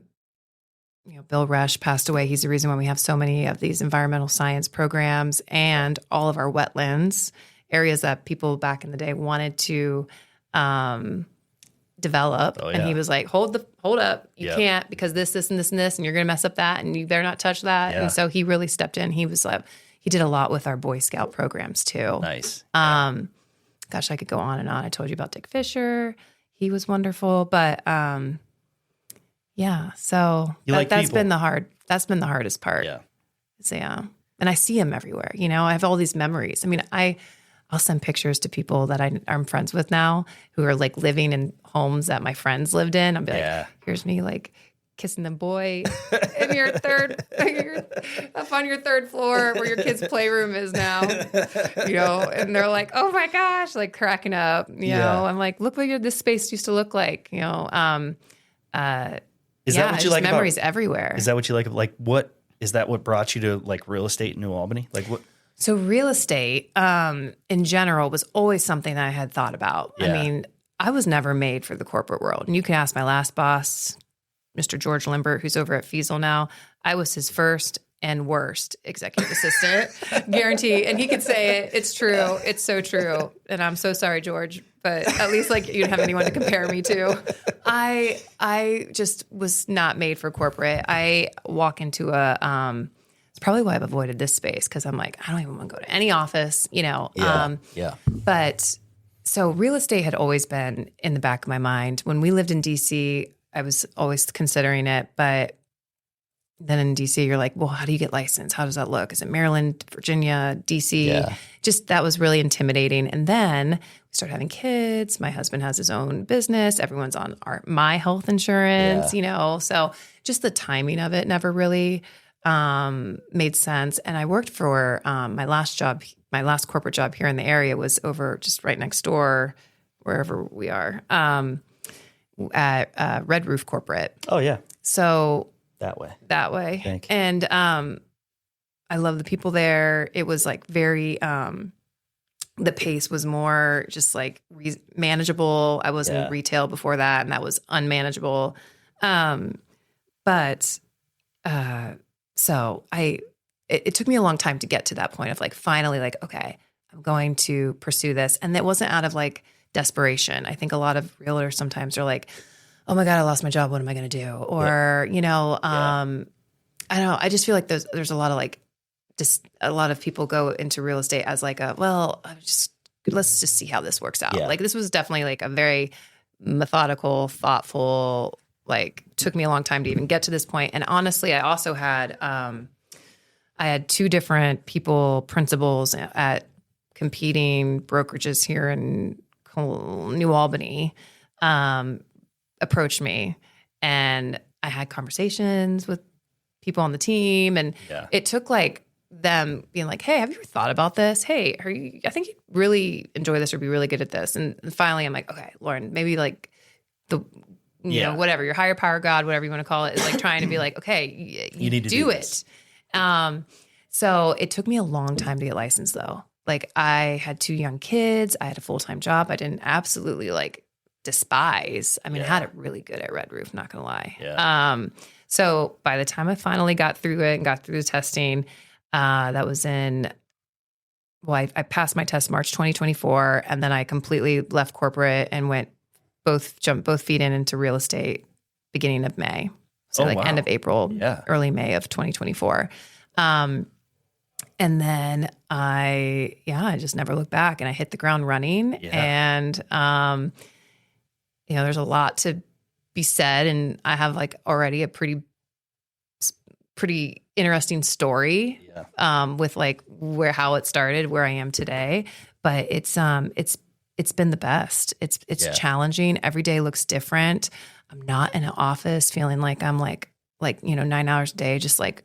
Resch passed away. He's the reason why we have so many of these environmental science programs and all of our wetlands, areas that people back in the day wanted to develop. Oh, yeah. And he was like, hold up. You can't, because this, and this, and this, and you're going to mess up that, and you better not touch that. Yeah. And so he really stepped in. He was like, he did a lot with our Boy Scout programs too. Nice. Gosh, I could go on and on. I told you about Dick Fisher. He was wonderful, but so that's been the hardest part. Yeah. So, and I see him everywhere. I have all these memories. I mean, I'll send pictures to people that I'm friends with now who are like living in homes that my friends lived in. I'll be like, here's me like kissing the boy in your up on your third floor where your kid's playroom is now, and they're like, oh my gosh, like cracking up, I'm like, look what this space used to look like, Is that what you like memories about, everywhere. Is that what you like? Like, what is that? What brought you to like real estate in New Albany? Like what? So real estate, in general, was always something that I had thought about. Yeah. I mean, I was never made for the corporate world. And you can ask my last boss, Mr. George Limbert, who's over at Fiesel now. I was his first and worst executive assistant, guarantee. And he could say it. It's true. It's so true. And I'm so sorry, George. But at least like you don't have anyone to compare me to. I just was not made for corporate. I walk into a probably why I've avoided this space, because I'm like, I don't even want to go to any office, Yeah. Yeah. But so real estate had always been in the back of my mind. When we lived in DC, I was always considering it. But then in DC, you're like, well, how do you get licensed? How does that look? Is it Maryland, Virginia, DC? Yeah. Just that was really intimidating. And then we started having kids. My husband has his own business. Everyone's on my health insurance, So just the timing of it never really made sense. And I worked for my last corporate job here in the area was over just right next door, wherever we are, at Red Roof Corporate. Oh, yeah. So That way. Thank you. And I love the people there. It was like very, the pace was more just like manageable. I was in retail before that, and that was unmanageable. So it took me a long time to get to that point of like, finally, like, okay, I'm going to pursue this. And it wasn't out of like desperation. I think a lot of realtors sometimes are like, oh my God, I lost my job. What am I going to do? Or, I don't know. I just feel like there's a lot of like, just a lot of people go into real estate as like let's just see how this works out. Yeah. Like this was definitely like a very methodical, thoughtful, like took me a long time to even get to this point. And honestly, I also had, I had two different principals at competing brokerages here in New Albany, approached me, and I had conversations with people on the team, and it took like them being like, hey, have you ever thought about this? Hey, I think you'd really enjoy this or be really good at this. And finally I'm like, okay, Lauren, maybe like you know, whatever, your higher power, God, whatever you want to call it, is like trying to be like, okay, you need to do it. So it took me a long time to get licensed though. Like I had 2 young kids. I had a full-time job. I didn't absolutely like despise. I mean, I had it really good at Red Roof, not gonna lie. Yeah. So by the time I finally got through it and got through the testing, that was I passed my test March 2024, and then I completely left corporate and jumped both feet into real estate beginning of May. So end of April, early May of 2024. And then I just never looked back, and I hit the ground running. And, there's a lot to be said, and I have like already a pretty interesting story, with like how it started, where I am today, but it's been the best. It's challenging. Every day looks different. I'm not in an office feeling like I'm like 9 hours a day, just like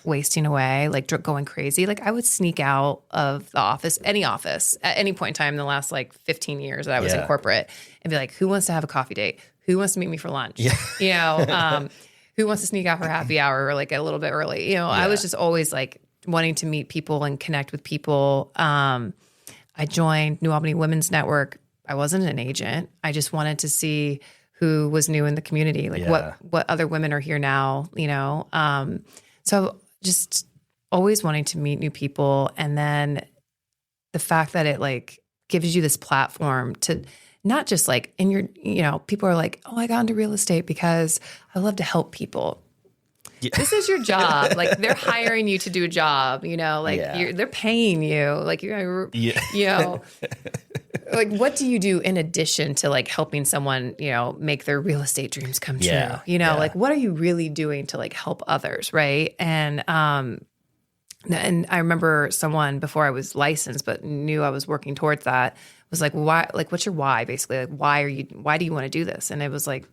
wasting away, like going crazy. Like I would sneak out of the office, any office at any point in time in the last like 15 years that I was in corporate, and be like, who wants to have a coffee date? Who wants to meet me for lunch? Who wants to sneak out for happy hour or like a little bit early? I was just always like wanting to meet people and connect with people. I joined New Albany Women's Network. I wasn't an agent. I just wanted to see who was new in the community, like what other women are here now, So just always wanting to meet new people. And then the fact that it like gives you this platform to not just like in your, people are like, oh, I got into real estate because I love to help people. Yeah. This is your job. Like they're hiring you to do a job, they're paying you, like like what do you do in addition to like helping someone, make their real estate dreams come true? Like what are you really doing to like help others, right? And I remember someone before I was licensed but knew I was working towards that was like, why, like what's your why, basically? Like why do you want to do this? And it was like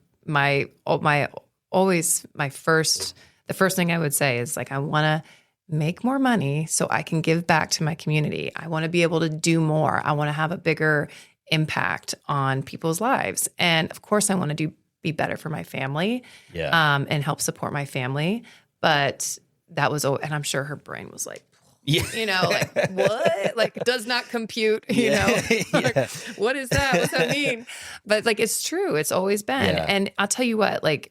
the first thing I would say is like, I want to make more money so I can give back to my community. I want to be able to do more. I want to have a bigger impact on people's lives. And of course I want to be better for my family, and help support my family. But that was, and I'm sure her brain was like, like what? Like does not compute, Like, what is that? What's that mean? But like, it's true. It's always been. And I'll tell you what, like,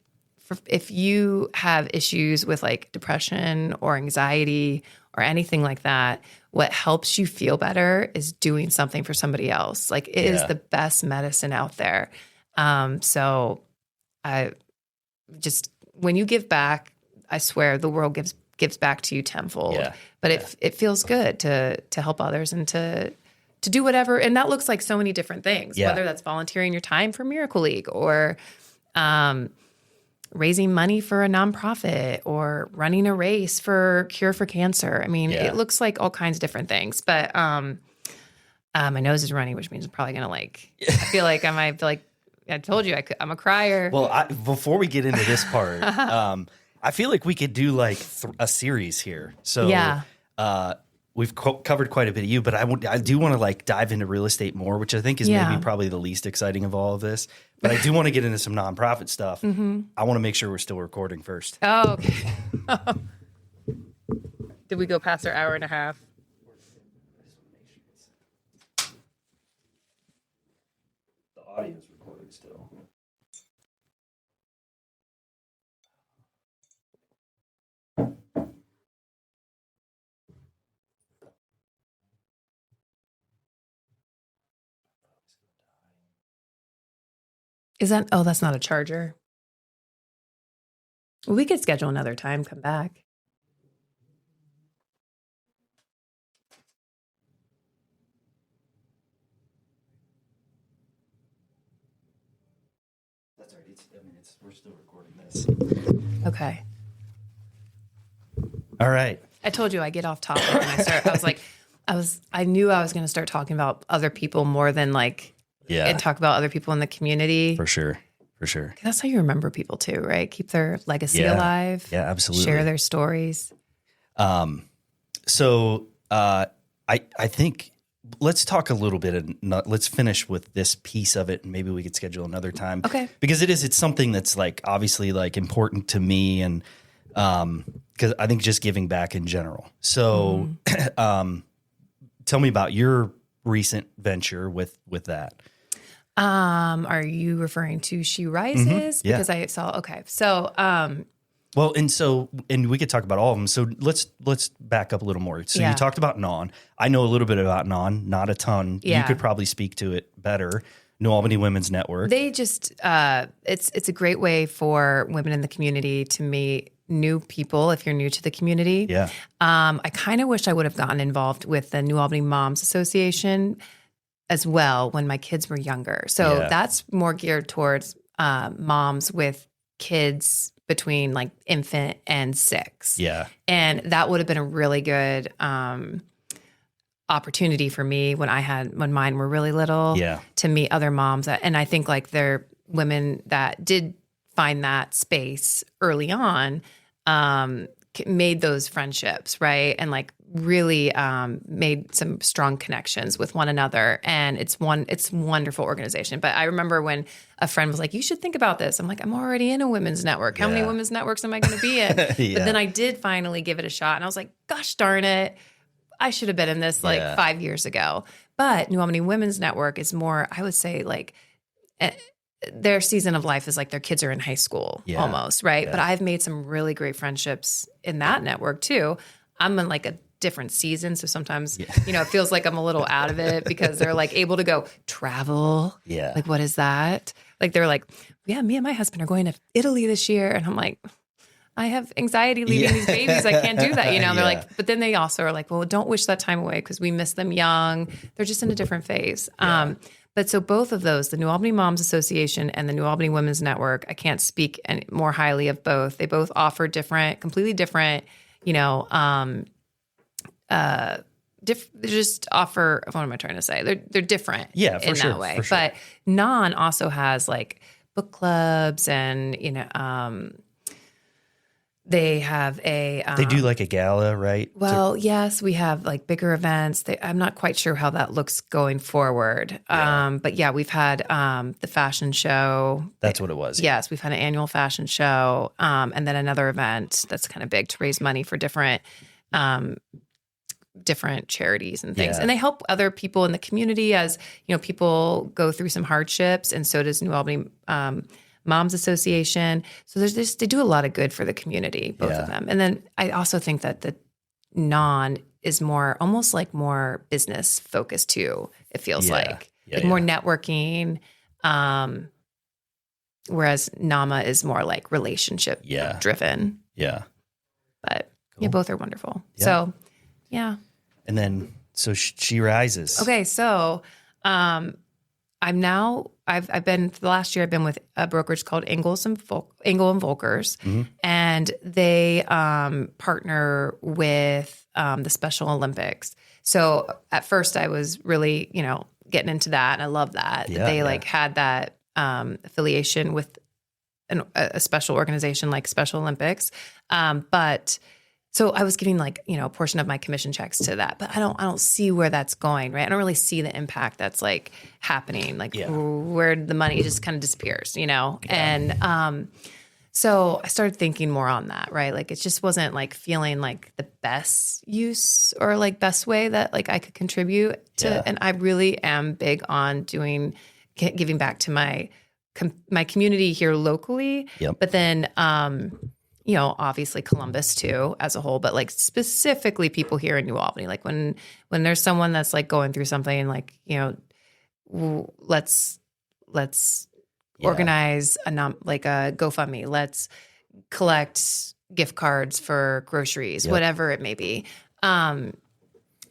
if you have issues with like depression or anxiety or anything like that, what helps you feel better is doing something for somebody else. Like it is the best medicine out there. So I just, when you give back, I swear the world gives back to you tenfold. Yeah. But it feels good to help others and to do whatever. And that looks like so many different things, Yeah. whether that's volunteering your time for Miracle League or raising money for a nonprofit or running a race for Cure for Cancer. I mean, Yeah. it looks like all kinds of different things. But my nose is running, which means I'm probably going to I feel like I told you I'm a crier. Well, before we get into this part, I feel like we could do like a series here. So Yeah. We've covered quite a bit of you, but I do want to like dive into real estate more, which I think is Yeah. maybe probably the least exciting of all of this. But I do want to get into some nonprofit stuff. Mm-hmm. I want to make sure we're still recording first. Oh, okay. Did we go past our hour and a half? The audio is recording still. That's not a charger. Well, we could schedule another time, come back. That's all right. We're still recording this. Okay. All right. I told you I get off topic when I start. I knew I was going to start talking about other people more than and talk about other people in the community. For sure. For sure. That's how you remember people too, right? Keep their legacy alive. Yeah, absolutely. Share their stories. So I think let's talk a little bit and let's finish with this piece of it and maybe we could schedule another time. Okay. Because it's something that's like obviously like important to me and because I think just giving back in general. So tell me about your recent venture with that. Are you referring to She Rises? Yeah. Because I saw, okay. So, Well, and we could talk about all of them. So let's back up a little more. So Yeah. you talked about NON. I know a little bit about NON, not a ton. Yeah. You could probably speak to it better. New Albany Women's Network. they just, it's a great way for women in the community to meet new people if you're new to the community. Yeah. I kind of wish I would have gotten involved with the New Albany Moms Association as well when my kids were younger. So Yeah. that's more geared towards moms with kids between like infant and 6. Yeah. And that would have been a really good opportunity for me when mine were really little Yeah. to meet other moms. And I think like they're women that did find that space early on, made those friendships, right? And like really made some strong connections with one another. And it's a wonderful organization. But I remember when a friend was like, you should think about this. I'm like, I'm already in a women's network. How many Yeah. women's networks am I going to be in? But then I did finally give it a shot. And I was like, gosh darn it. I should have been in this like Yeah. 5 years ago. But New Albany Women's Network is more, I would say like, their season of life is like their kids are in high school almost, right? Yeah. But I've made some really great friendships in that network too. I'm in like a different season. So sometimes, it feels like I'm a little out of it because they're like able to go travel. Yeah. Like, what is that? Like, they're like, yeah, me and my husband are going to Italy this year. And I'm like, I have anxiety leaving these babies. I can't do that. They're Yeah. like, but then they also are like, well, don't wish that time away because we miss them young. They're just in a different phase. But so both of those, the New Albany Moms Association and the New Albany Women's Network, I can't speak any more highly of both. They both offer completely different, they just offer, what am I trying to say? They're different Yeah, for in sure, that way. for sure. But NON also has like book clubs and, they have a... They do like a gala, right? Well, yes, we have like bigger events. I'm not quite sure how that looks going forward. But yeah, we've had the fashion show. That's what it was. Yes, we've had an annual fashion show and then another event that's kind of big to raise money for different charities and things. Yeah. And they help other people in the community as, people go through some hardships, and so does New Albany Moms Association. So they do a lot of good for the community, both of them. And then I also think that the NON is almost more business focused too. It feels like more networking. Whereas NAMA is more like relationship driven. Yeah. But Yeah, both are wonderful. Yeah. So, yeah. And then, so she rises. Okay, so I'm now I've been for the last year I've been with a brokerage called Engel and Volkers, and they partner with the Special Olympics. So at first I was really getting into that, and I love that they like had that affiliation with a special organization like Special Olympics, but. So I was giving a portion of my commission checks to that, but I don't see where that's going, right? I don't really see the impact that's like happening, where the money just kind of disappears, And so I started thinking more on that, right? Like it just wasn't like feeling like the best use or like best way that like I could contribute to. And I really am big on giving back to my community here locally, but then obviously Columbus too as a whole, but like specifically people here in New Albany. Like when there's someone that's like going through something, like, let's organize a GoFundMe. Let's collect gift cards for groceries, whatever it may be.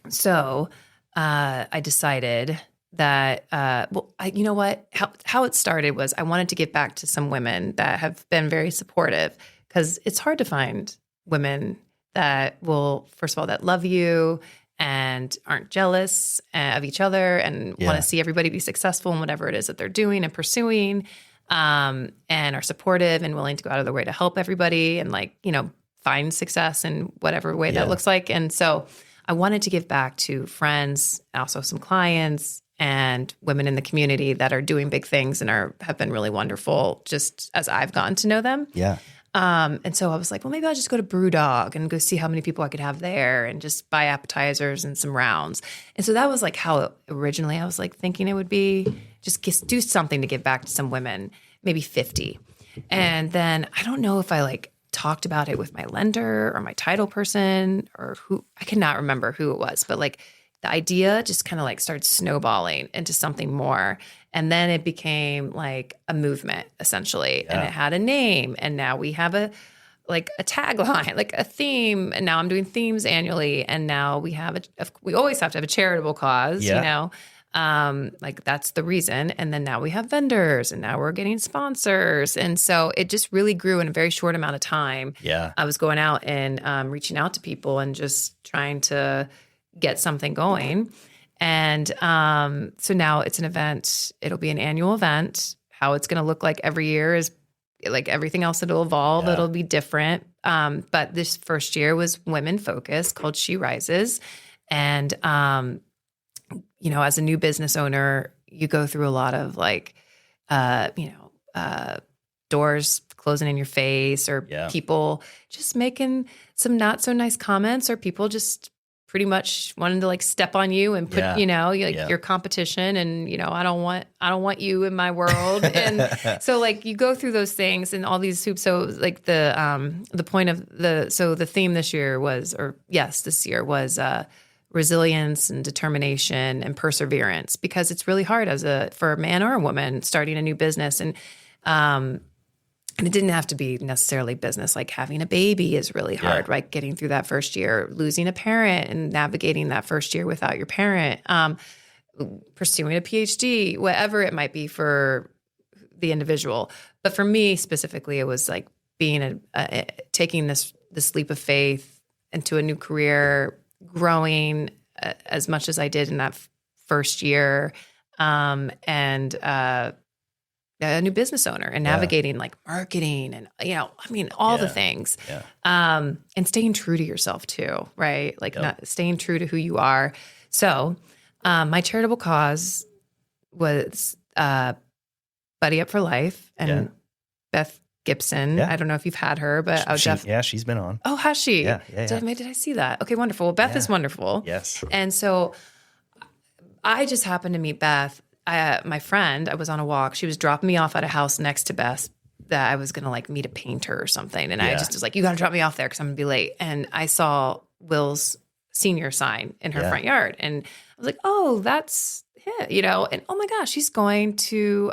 So I decided that, you know what, how it started was I wanted to give back to some women that have been very supportive. Because it's hard to find women that will, first of all, that love you and aren't jealous of each other and want to see everybody be successful in whatever it is that they're doing and pursuing, and are supportive and willing to go out of their way to help everybody and find success in whatever way that looks like. And so I wanted to give back to friends, also some clients and women in the community that are doing big things and have been really wonderful just as I've gotten to know them. Yeah. And so I was like, well, maybe I'll just go to Brewdog and go see how many people I could have there and just buy appetizers and some rounds. And so that was like how originally I was like thinking it would be, just do something to give back to some women, maybe 50. And then I don't know if I like talked about it with my lender or my title person or who, I cannot remember who it was, but like the idea just kind of like started snowballing into something more. And then it became like a movement essentially, and it had a name. And now we have a tagline, like a theme. And now I'm doing themes annually. And now we have we always have to have a charitable cause, like that's the reason. And then now we have vendors, and now we're getting sponsors. And so it just really grew in a very short amount of time. Yeah. I was going out and reaching out to people and just trying to get something going. And so now it's an event. It'll be an annual event. How it's going to look like every year is like everything else. It'll evolve. It'll be different. But this first year was women focused, called She Rises. And, as a new business owner, you go through a lot of doors closing in your face, or people just making some not so nice comments, or people just pretty much wanting to like step on you and put, your competition, and, I don't want you in my world. And so like you go through those things and all these hoops. So like the point of the theme this year was resilience and determination and perseverance, because it's really hard for a man or a woman starting a new business. And it didn't have to be necessarily business. Like having a baby is really hard, right? Getting through that first year, losing a parent and navigating that first year without your parent, pursuing a PhD, whatever it might be for the individual. But for me specifically, it was like being taking this leap of faith into a new career, growing as much as I did in that first year, and a new business owner and navigating like marketing and, all the things, and staying true to yourself too, right? Like not staying true to who you are. So, my charitable cause was, Buddy Up for Life, and Beth Gibson. I don't know if you've had her, but she's been on. Oh, has she? Yeah. Did I see that? Okay, wonderful. Well, Beth is wonderful. Yes. And so I just happened to meet Beth. My friend, I was on a walk. She was dropping me off at a house next to Beth that I was going to like meet a painter or something. And I just was like, you got to drop me off there because I'm going to be late. And I saw Will's senior sign in her front yard. And I was like, oh, that's him, and oh my gosh, he's going to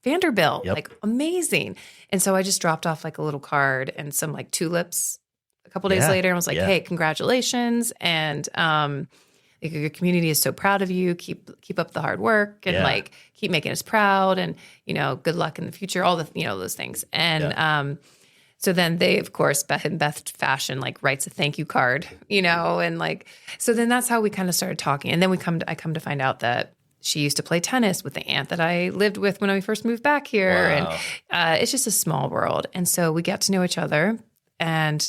Vanderbilt. Like amazing. And so I just dropped off like a little card and some like tulips, couple days Yeah. later and was like, Yeah. hey, congratulations. And like, your community is so proud of you. Keep up the hard work and Yeah. like keep making us proud and, good luck in the future, all the, those things. And so then they, of course, in Beth fashion, like writes a thank you card, and like, so then that's how we kind of started talking. And then I come to find out that she used to play tennis with the aunt that I lived with when I first moved back here. Wow. And it's just a small world. And so we got to know each other. And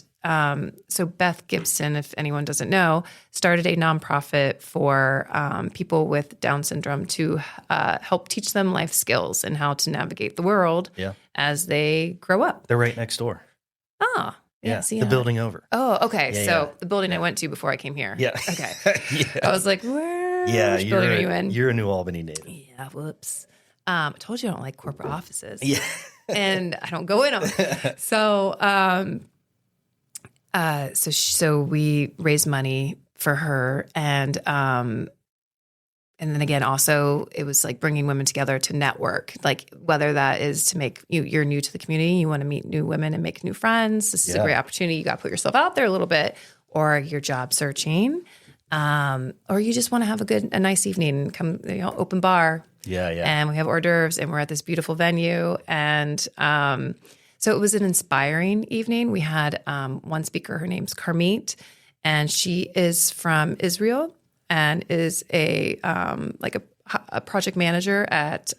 so Beth Gibson, if anyone doesn't know, started a nonprofit for people with Down syndrome to help teach them life skills and how to navigate the world as they grow up. They're right next door. Oh, Yeah. see The how- building over. Oh, okay. Yeah, so yeah. the building I went to before I came here. Yeah. Okay. Yeah. I was like, which Yeah. building are you in? You're a New Albany native. Yeah, whoops. I told you I don't like corporate offices. Yeah. And I don't go in them. So, so we raised money for her, and then again, also it was like bringing women together to network. Like whether that is to make you're new to the community, you want to meet new women and make new friends. This is a great opportunity. You got to put yourself out there a little bit, or you're job searching, or you just want to have a nice evening and come, open bar. Yeah. Yeah. And we have hors d'oeuvres, and we're at this beautiful venue. And so it was an inspiring evening. We had one speaker, her name's Karmit, and she is from Israel and is a project manager at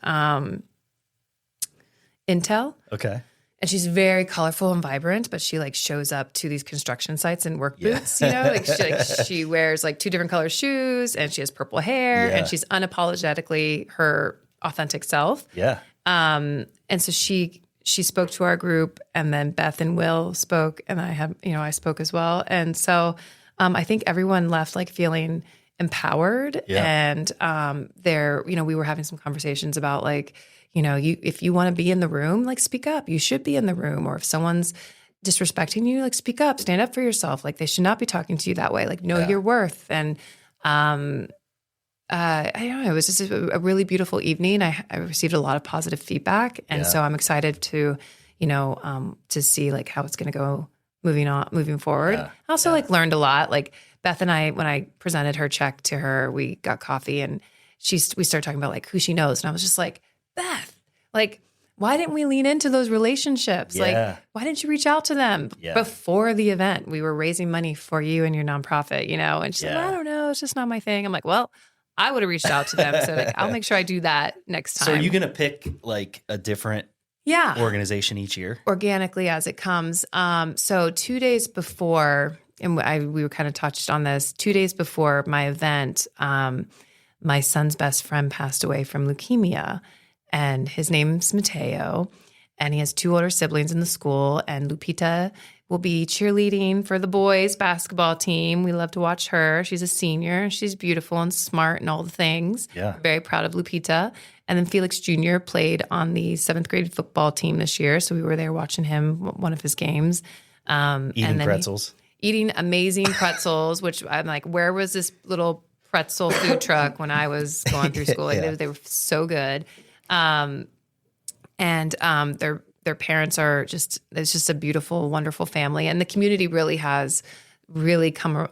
Intel. Okay. And she's very colorful and vibrant, but she like shows up to these construction sites in work boots, like she wears like 2 different color shoes, and she has purple hair, and she's unapologetically her authentic self. Yeah. And so she spoke to our group, and then Beth and Will spoke, and I spoke as well. And so I think everyone left like feeling empowered. And we were having some conversations about like, if you want to be in the room, like speak up. You should be in the room. Or if someone's disrespecting you, like speak up, stand up for yourself. Like they should not be talking to you that way. Like know your worth. And I don't know, it was just a really beautiful evening. I received a lot of positive feedback. And so I'm excited to, to see like how it's going to go moving forward. I also like learned a lot. Like Beth and I, when I presented her check to her, we got coffee, and we started talking about like who she knows. And I was just like, Beth, like, why didn't we lean into those relationships? Yeah. Like, why didn't you reach out to them before the event? We were raising money for you and your nonprofit, And she's like, I don't know. It's just not my thing. I'm like, well, I would have reached out to them. So like, I'll make sure I do that next time. So are you going to pick like a different organization each year? Organically as it comes. So 2 days before, and we were kind of touched on this, 2 days before my event, my son's best friend passed away from leukemia, and his name's Mateo, and he has 2 older siblings in the school, and Lupita will be cheerleading for the boys basketball team. We love to watch her. She's a senior. She's beautiful and smart and all the things. Yeah. Very proud of Lupita. And then Felix Jr. played on the 7th grade football team this year. So we were there watching him, one of his games. Eating pretzels. Eating amazing pretzels, which I'm like, where was this little pretzel food truck when I was going through school? Like they were so good. Their parents are it's just a beautiful, wonderful family. And the community really has come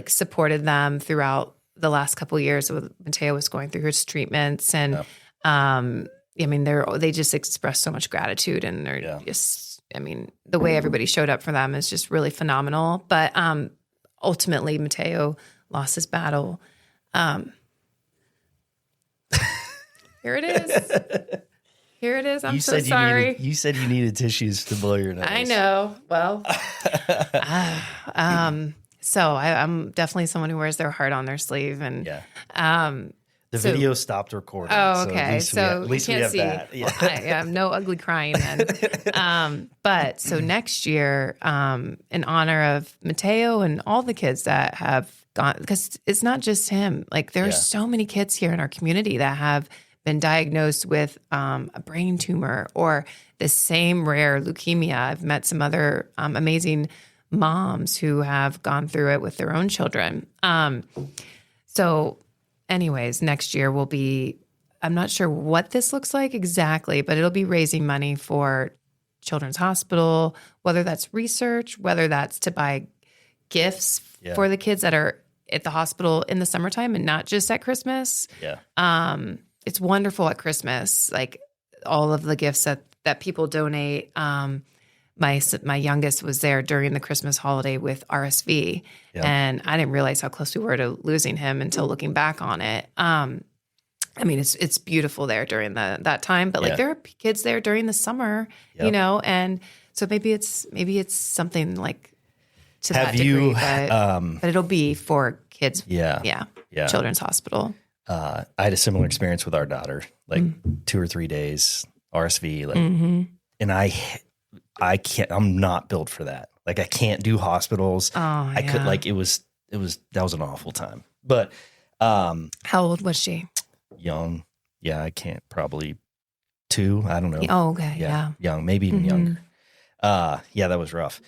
supported them throughout the last couple of years. Mateo was going through his treatments, and they just express so much gratitude, and they're the way everybody showed up for them is just really phenomenal. But ultimately Mateo lost his battle. Here it is. Here it is. I'm so sorry. You said you needed tissues to blow your nose. I know. Well, so I'm definitely someone who wears their heart on their sleeve, and the video stopped recording. Oh, okay. So at least we have that. Well, I am no ugly crying then. But so next year, in honor of Mateo and all the kids that have gone, because it's not just him. Like there are so many kids here in our community that have been diagnosed with a brain tumor or the same rare leukemia. I've met some other amazing moms who have gone through it with their own children. So anyways, next year will be, I'm not sure what this looks like exactly, but it'll be raising money for Children's Hospital, whether that's research, whether that's to buy gifts for the kids that are at the hospital in the summertime and not just at Christmas. Yeah. It's wonderful at Christmas, like all of the gifts that people donate. My youngest was there during the Christmas holiday with RSV, and I didn't realize how close we were to losing him until looking back on it. I mean, it's beautiful there during that time, but like there are kids there during the summer, you know, and so maybe it's something like to that degree, but it'll be for kids. Yeah. Children's Hospital. I had a similar experience with our daughter, like 2 or 3 days RSV, like, and I can't. I'm not built for that. Like, I can't do hospitals. I could like it was that was an awful time. But how old was she? Young. Yeah, I can't. Probably 2. I don't know. Oh, okay. Yeah. Young, maybe even younger. Yeah, that was rough.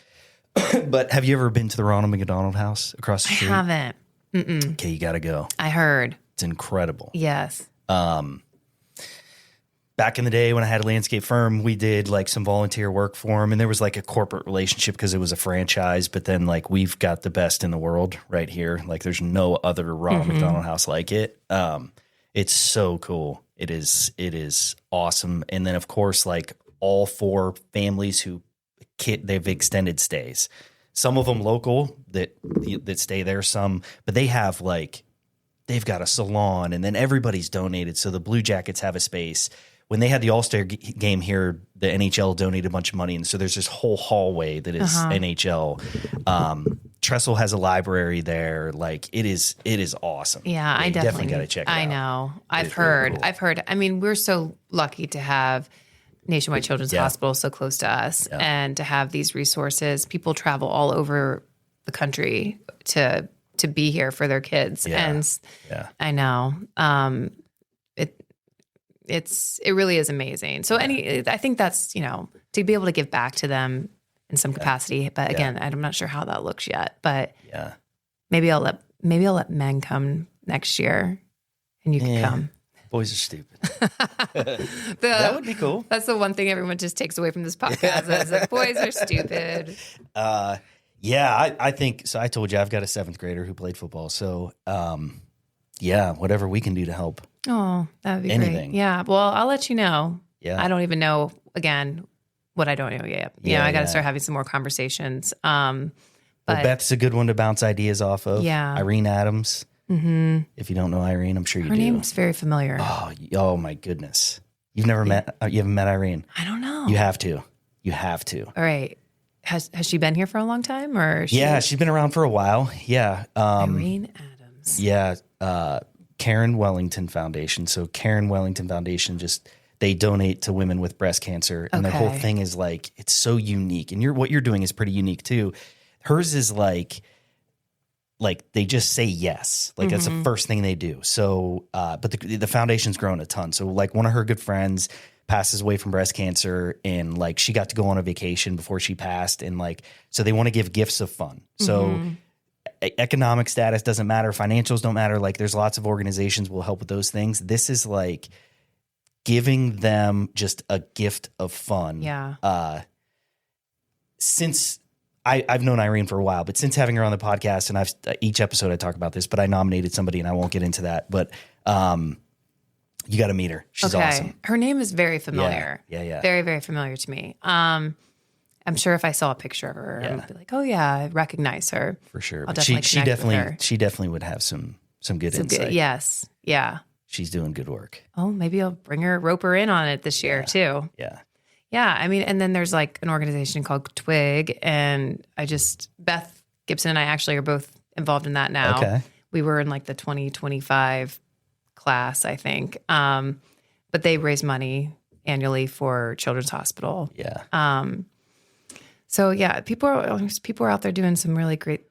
But have you ever been to the Ronald McDonald House across the street? I haven't. Mm-mm. Okay, you got to go. I heard. It's incredible. Yes. Back in the day when I had a landscape firm, we did like some volunteer work for them, and there was like a corporate relationship because it was a franchise. But then like we've got the best in the world right here. Like there's no other Ronald McDonald House like it. It's so cool. It is awesome. And then of course, like all 4 families who they've extended stays. Some of them local that stay there. Some, but they have like they've got a salon, and then everybody's donated. So the Blue Jackets have a space. When they had the All-Star game here, the NHL donated a bunch of money. And so there's this whole hallway that is NHL. Trestle has a library there. Like it is awesome. Yeah, I definitely got to check it out. I know. I've heard. Really cool. I've heard. I mean, we're so lucky to have Nationwide Children's Hospital so close to us and to have these resources. People travel all over the country to be here for their kids. And I know. It really is amazing. So I think that's, you know, to be able to give back to them in some capacity. But again, I'm not sure how that looks yet. But maybe I'll let men come next year, and you can come. Boys are stupid. That would be cool. That's the one thing everyone just takes away from this podcast is that boys are stupid. I think so. I told you I've got a 7th grader who played football. So whatever we can do to help. Oh, that would be anything. Great. Yeah. Well, I'll let you know. Yeah. I don't even know, again, what I don't know yet. I got to start having some more conversations. But Beth's a good one to bounce ideas off of. Yeah. Irene Adams. Mm-hmm. If you don't know Irene, I'm sure you do. Her name's very familiar. Oh my goodness. You haven't met Irene? I don't know. You have to. All right. Has she been here for a long time, or? She's been around for a while. Yeah. Irene Adams. Yeah. Karen Wellington Foundation. So Karen Wellington Foundation they donate to women with breast cancer, and their whole thing is like it's so unique. And what you're doing is pretty unique too. Hers is like they just say yes. Like that's the first thing they do. So, but the foundation's grown a ton. So like one of her good friends passes away from breast cancer, and like she got to go on a vacation before she passed, and like so they want to give gifts of fun. So economic status doesn't matter, financials don't matter. Like there's lots of organizations will help with those things. This is like giving them just a gift of fun. Yeah. Since I've known Irene for a while, but since having her on the podcast, and each episode I talk about this, but I nominated somebody, and I won't get into that, but you got to meet her. She's awesome. Her name is very familiar. Yeah. Very, very familiar to me. I'm sure if I saw a picture of her, I would be like, oh yeah, I recognize her. For sure. I'll But she definitely would have some good insight. Yes. Yeah. She's doing good work. Oh, maybe I'll rope her in on it this year too. Yeah. Yeah. I mean, and then there's like an organization called Twig, and Beth Gibson and I actually are both involved in that now. Okay. We were in like the 2025 class, I think. But they raise money annually for Children's Hospital. Yeah. So yeah, people are out there doing some really great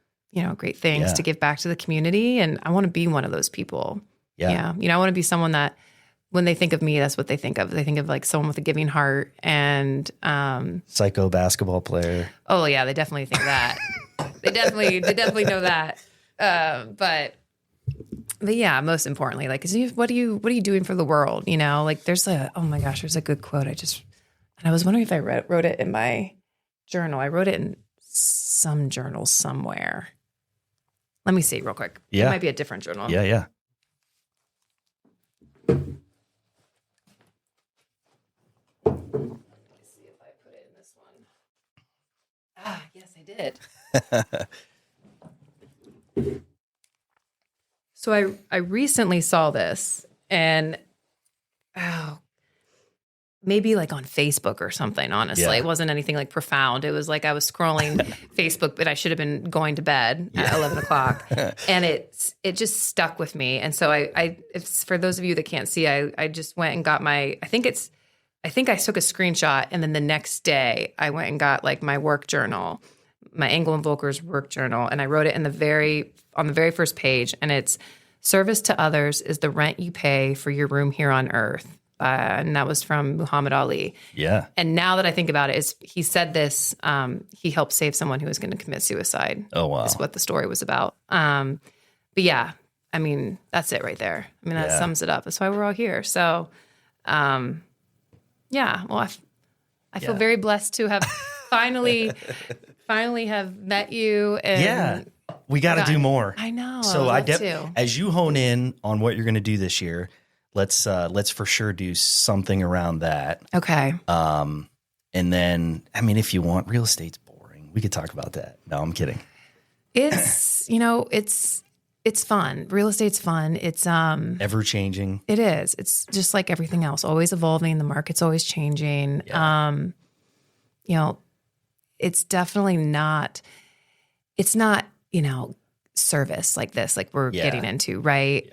things to give back to the community, and I want to be one of those people. Yeah. I want to be someone that when they think of me, that's what they think of. They think of like someone with a giving heart and psycho basketball player. Oh yeah, they definitely think that. they definitely know that. But yeah, most importantly, like, what are you doing for the world? Like there's there's a good quote. And I was wondering if I wrote it in my journal. I wrote it in some journal somewhere. Let me see real quick. Yeah. It might be a different journal. Yeah, yeah. See if I put it in this one. Ah, yes, I did. So I recently saw this, and maybe like on Facebook or something, honestly. Yeah. It wasn't anything like profound. It was like I was scrolling Facebook, but I should have been going to bed at 11 o'clock. And it just stuck with me. And so it's for those of you that can't see, I just went and got I think I took a screenshot, and then the next day I went and got like my work journal, my Anglo and Volker's work journal, and I wrote it on the very first page, and it's service to others is the rent you pay for your room here on earth. And that was from Muhammad Ali. Yeah. And now that I think about it, he said this, he helped save someone who was going to commit suicide. Oh, wow. Is what the story was about. But yeah, I mean, that's it right there. I mean, that sums it up. That's why we're all here. So, yeah, well, I feel very blessed to have finally have met you. And we got to do more. I know. So too. As you hone in on what you're going to do this year, let's for sure do something around that. Okay. And then, I mean, if you want, real estate's boring. We could talk about that. No, I'm kidding. It's, it's fun. Real estate's fun. It's Ever changing. It is. It's just like everything else, always evolving. The market's always changing. Yeah. It's definitely not. It's not service like this, like we're getting into, right?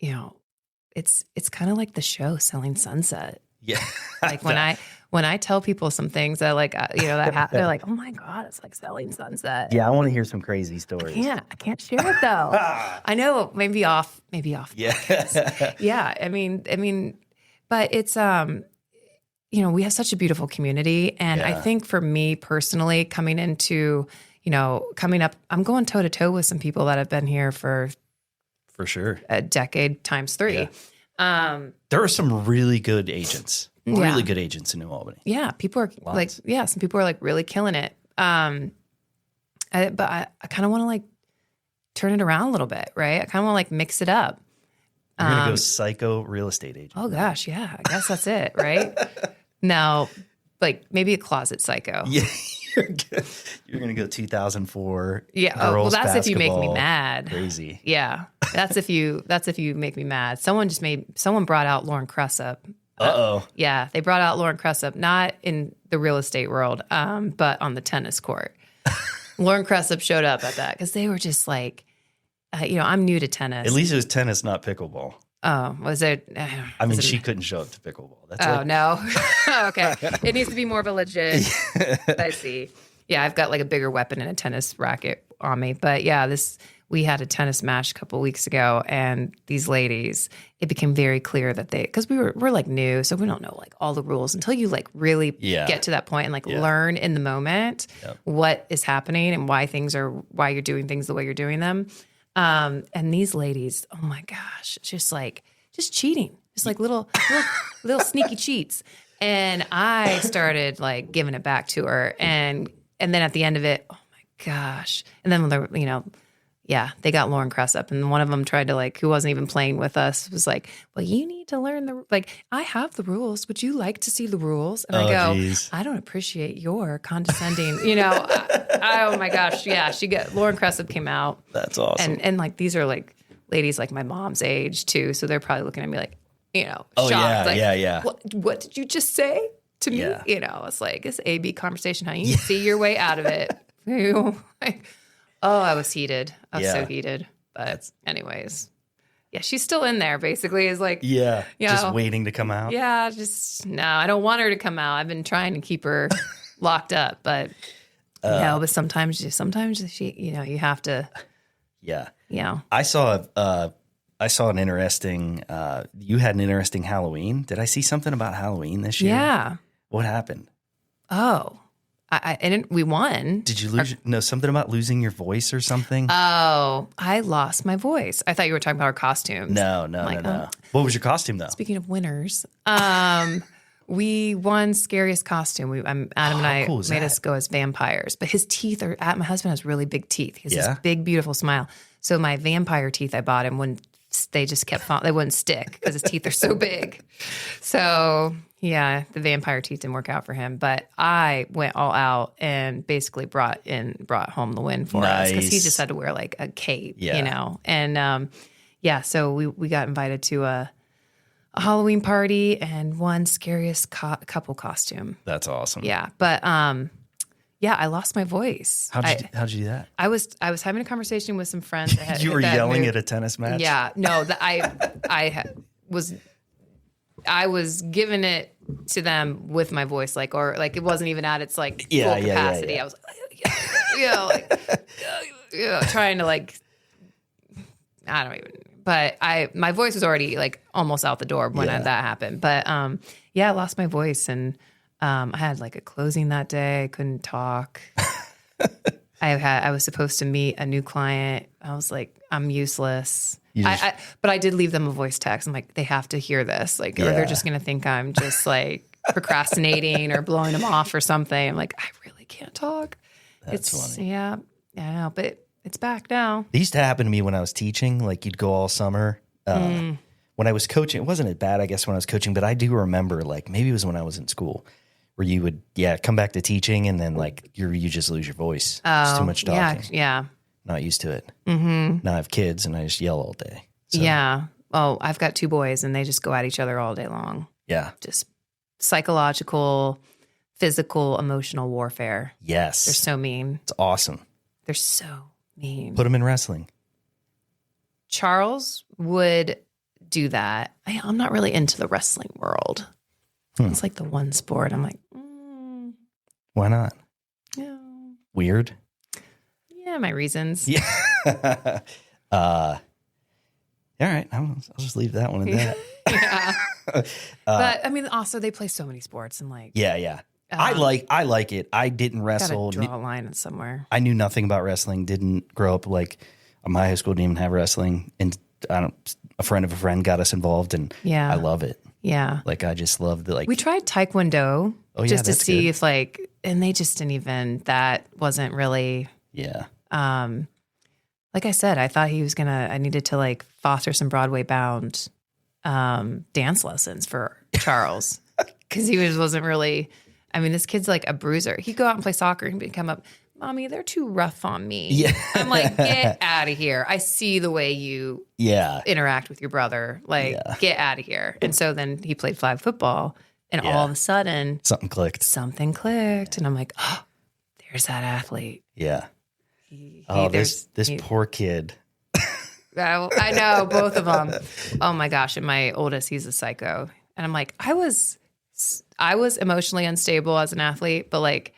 Yeah. It's kind of like the show Selling Sunset. Yeah. Like when I tell people some things that like they're like, oh my God, it's like Selling Sunset. Yeah, I want to hear some crazy stories. I can't share it though. I know maybe off. Yeah. Yeah. I mean, but it's we have such a beautiful community, and I think for me personally, coming up, I'm going toe to toe with some people that have been here for sure a decade times 3. Yeah. There are some really good agents. Really good agents in New Albany. Yeah, people are some people are like really killing it. But I kind of want to like turn it around a little bit, right? I kind of want to like mix it up. You're gonna go psycho real estate agent. Oh gosh, yeah, I guess that's it, right? Now, like maybe a closet psycho. Yeah, you're gonna go 2004. Yeah, well, that's if you make me mad. Crazy. Yeah, that's if you make me mad. Someone brought out Lauren Cressup. Yeah, they brought out Lauren Cressup, not in the real estate world, but on the tennis court. Lauren Cressup showed up at that because they were just like, I'm new to tennis. At least it was tennis, not pickleball. Oh, was it? I mean, she couldn't show up to pickleball. That's it. No. Okay. It needs to be more of a legit. I see. Yeah, I've got like a bigger weapon and a tennis racket on me. But yeah, we had a tennis match a couple weeks ago, and these ladies, it became very clear that because we're like new, so we don't know like all the rules until you like really get to that point and like learn in the moment what is happening and why you're doing things the way you're doing them. And these ladies, oh my gosh, just cheating, just like little sneaky cheats. And I started like giving it back to her, and then at the end of it, oh my gosh. And then when they got Lauren Cressup, and one of them tried to who wasn't even playing with us, was like, well, you need to learn I have the rules. Would you like to see the rules? And I go, geez. I don't appreciate your condescending, oh my gosh. Yeah. Lauren Cressup came out. That's awesome. And these are like ladies like my mom's age too. So they're probably looking at me like, oh, shocked. Yeah. What did you just say to me? Yeah. It's like it's A/B conversation, honey. You see your way out of it. Oh, I was heated. I was so heated. But anyways, yeah, she's still in there basically. Is like, just waiting to come out. Yeah, no, I don't want her to come out. I've been trying to keep her locked up, but but sometimes she, you have to. Yeah. Yeah. I saw an interesting, you had an interesting Halloween. Did I see something about Halloween this year? Yeah. What happened? Oh, we won. Did you lose? Something about losing your voice or something? Oh, I lost my voice. I thought you were talking about our costumes. No. What was your costume though? Speaking of winners, We won scariest costume. Adam and I cool is made that? us go as vampires, but his teeth are. My husband has really big teeth. He has Yeah? this big, beautiful smile. So my vampire teeth I bought him when they just kept falling. They wouldn't stick because his teeth are so big. So yeah, the vampire teeth didn't work out for him. But I went all out and basically brought home the win for us because he Nice. just had to wear like a cape, Yeah. you know. And so we got invited to a Halloween party and won scariest couple costume. That's awesome. Yeah, but I lost my voice. How'd you do that? I was having a conversation with some friends. You were yelling at a tennis match? Yeah, no, I was giving it to them with my voice, like it wasn't even at its like Yeah, full yeah, capacity. yeah. I was trying to like, I don't even. But my voice was already like almost out the door when that happened. But I lost my voice and I had like a closing that day. I couldn't talk. I was supposed to meet a new client. I was like, I'm useless. But I did leave them a voice text. I'm like, they have to hear this, like, or they're just gonna think I'm just like procrastinating or blowing them off or something. I'm like, I really can't talk. That's funny. Yeah, I know, but it's back now. It used to happen to me when I was teaching. Like you'd go all summer. When I was coaching, it wasn't as bad, I guess, when I was coaching, but I do remember like maybe it was when I was in school where you would, come back to teaching and then like you just lose your voice. It's too much talking. Yeah. Not used to it. Mm-hmm. Now I have kids and I just yell all day. So, Yeah. Oh, I've got 2 boys and they just go at each other all day long. Yeah. Just psychological, physical, emotional warfare. Yes. They're so mean. It's awesome. They're so mean. Put them in wrestling. Charles would do that. I'm not really into the wrestling world. It's like the one sport. I'm like, Why not? no. Weird. Yeah, my reasons. Yeah. All right. I'll just leave that one at that. Yeah. But I mean, also they play so many sports and like, Yeah. I like it. I didn't wrestle. gotta draw a line somewhere. I knew nothing about wrestling. Didn't grow up like my high school didn't even have wrestling, and a friend of a friend got us involved, and Yeah. I love it. Yeah. Like I just love the like. We tried Taekwondo just to that's see good. if like, and they just didn't even, that wasn't really, Yeah. like I said, I thought I needed to like foster some Broadway bound dance lessons for Charles because he wasn't really, I mean, this kid's like a bruiser. He'd go out and play soccer and he'd come up, Mommy, they're too rough on me. Yeah. I'm like, get out of here. I see the way you Yeah. interact with your brother. Like, get out of here. And so then he played flag football and all of a sudden Something clicked. something clicked. And I'm like, oh, there's that athlete. Yeah. This This poor kid. I know, both of them. Oh my gosh. And my oldest, he's a psycho. And I'm like, I was emotionally unstable as an athlete, but like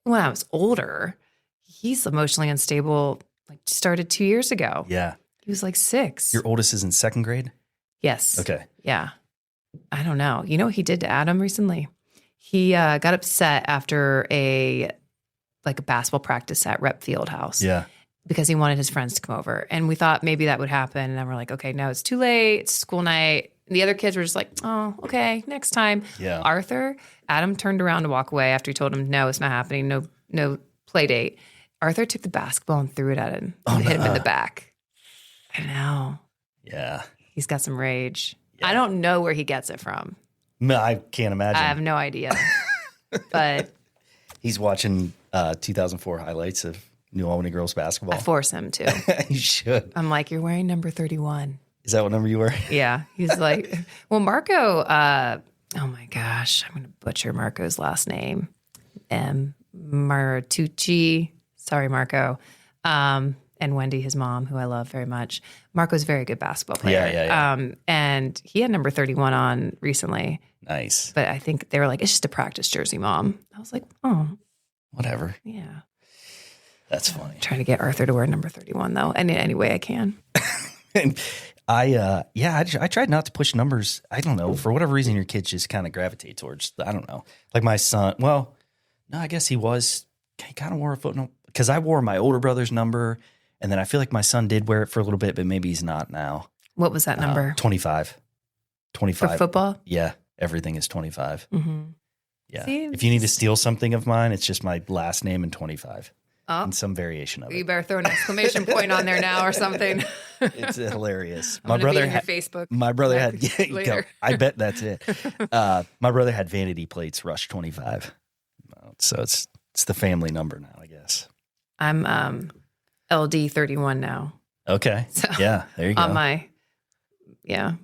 when I was older, he's emotionally unstable, like started 2 years ago. Yeah. He was like 6. Your oldest is in 2nd grade? Yes. Okay. Yeah. I don't know. You know what he did to Adam recently? He got upset after a basketball practice at Rep Field House. Yeah. Because he wanted his friends to come over. And we thought maybe that would happen. And then we're like, okay, no, it's too late. It's school night. And the other kids were just like, oh, okay, next time. Yeah. Adam turned around to walk away after he told him, no, it's not happening. No play date. Arthur took the basketball and threw it at him and hit him in the back. I know. Yeah. He's got some rage. Yeah. I don't know where he gets it from. No, I can't imagine. I have no idea. But he's watching 2004 highlights of New Albany girls basketball. I force him to. You should. I'm like, you're wearing number 31. Is that what number you were? Yeah. He's like, well, Marco, oh my gosh, I'm going to butcher Marco's last name. Martucci. Sorry, Marco. And Wendy, his mom, who I love very much. Marco's a very good basketball player. Yeah. And he had number 31 on recently. Nice. But I think they were like, it's just a practice jersey, Mom. I was like, oh. Whatever. Yeah. That's funny. I'm trying to get Arthur to wear number 31, though, and in any way I can. And I tried not to push numbers. I don't know. For whatever reason, your kids just kind of gravitate towards, I don't know. Like my son, well, no, I guess he kind of wore a footnote because I wore my older brother's number. And then I feel like my son did wear it for a little bit, but maybe he's not now. What was that number? 25. 25. For football? Yeah. everything is 25. Yeah. See, if you need to steal something of mine, it's just my last name and 25. Oh. And some variation of You it. better throw an exclamation point on there now or something. It's hilarious. I'm gonna be in your Facebook. My brother had. Yeah, go. later. I bet that's it. My brother had vanity plates rush 25, so it's the family number now, I guess. I'm LD 31 now. Okay. So, yeah. There you go. On my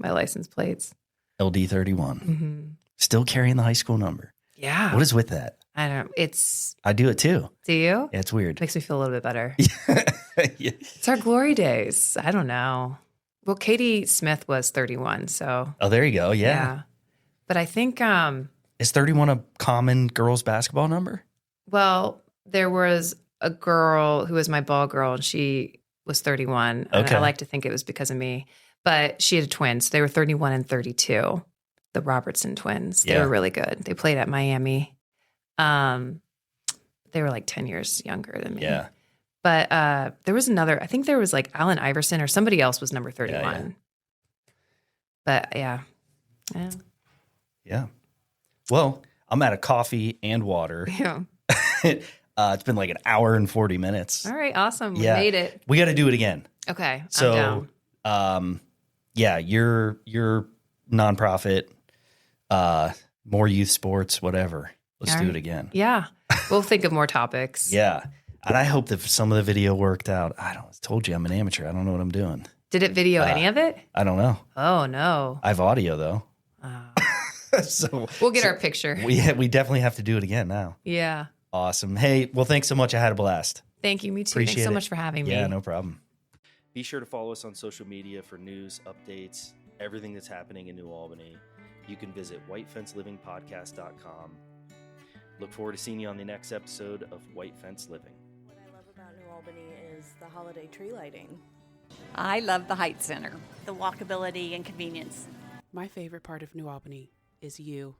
license plates. LD 31. Still carrying the high school number. Yeah. What is with that? I don't. I do it too. Do you? Yeah, it's weird. Makes me feel a little bit better. Yeah. It's our glory days. I don't know. Well, Katie Smith was 31, so. Oh, there you go. Yeah. But I think, Is 31 a common girls' basketball number? well, there was a girl who was my ball girl, and she was 31. And Okay. I like to think it was because of me. But she had a twin, so they were 31 and 32, the Robertson twins. They Yeah. were really good. They played at Miami. They were like 10 years younger than me. Yeah. But there was another, I think there was like Allen Iverson or somebody else was number 31. Yeah. But yeah. Yeah. Well, I'm out of coffee and water. Yeah. It's been like an hour and 40 minutes. All right. Awesome. We Yeah. made it. We got to do it again. Okay. So, I'm down. Yeah, your nonprofit, more youth sports, whatever. Let's All do right. it again. Yeah. We'll think of more topics. Yeah. And I hope that some of the video worked out. I told you I'm an amateur. I don't know what I'm doing. Did it video any of it? I don't know. Oh, no. I have audio though. Oh. So We'll get our picture. we definitely have to do it again now. Yeah. Awesome. Hey, well, thanks so much. I had a blast. Thank you. Me too. Appreciate Thanks so it. much for having me. Yeah, no problem. Be sure to follow us on social media for news, updates, everything that's happening in New Albany. You can visit whitefencelivingpodcast.com. Look forward to seeing you on the next episode of White Fence Living. What I love about New Albany is the holiday tree lighting. I love the Heights Center. The walkability and convenience. My favorite part of New Albany is you.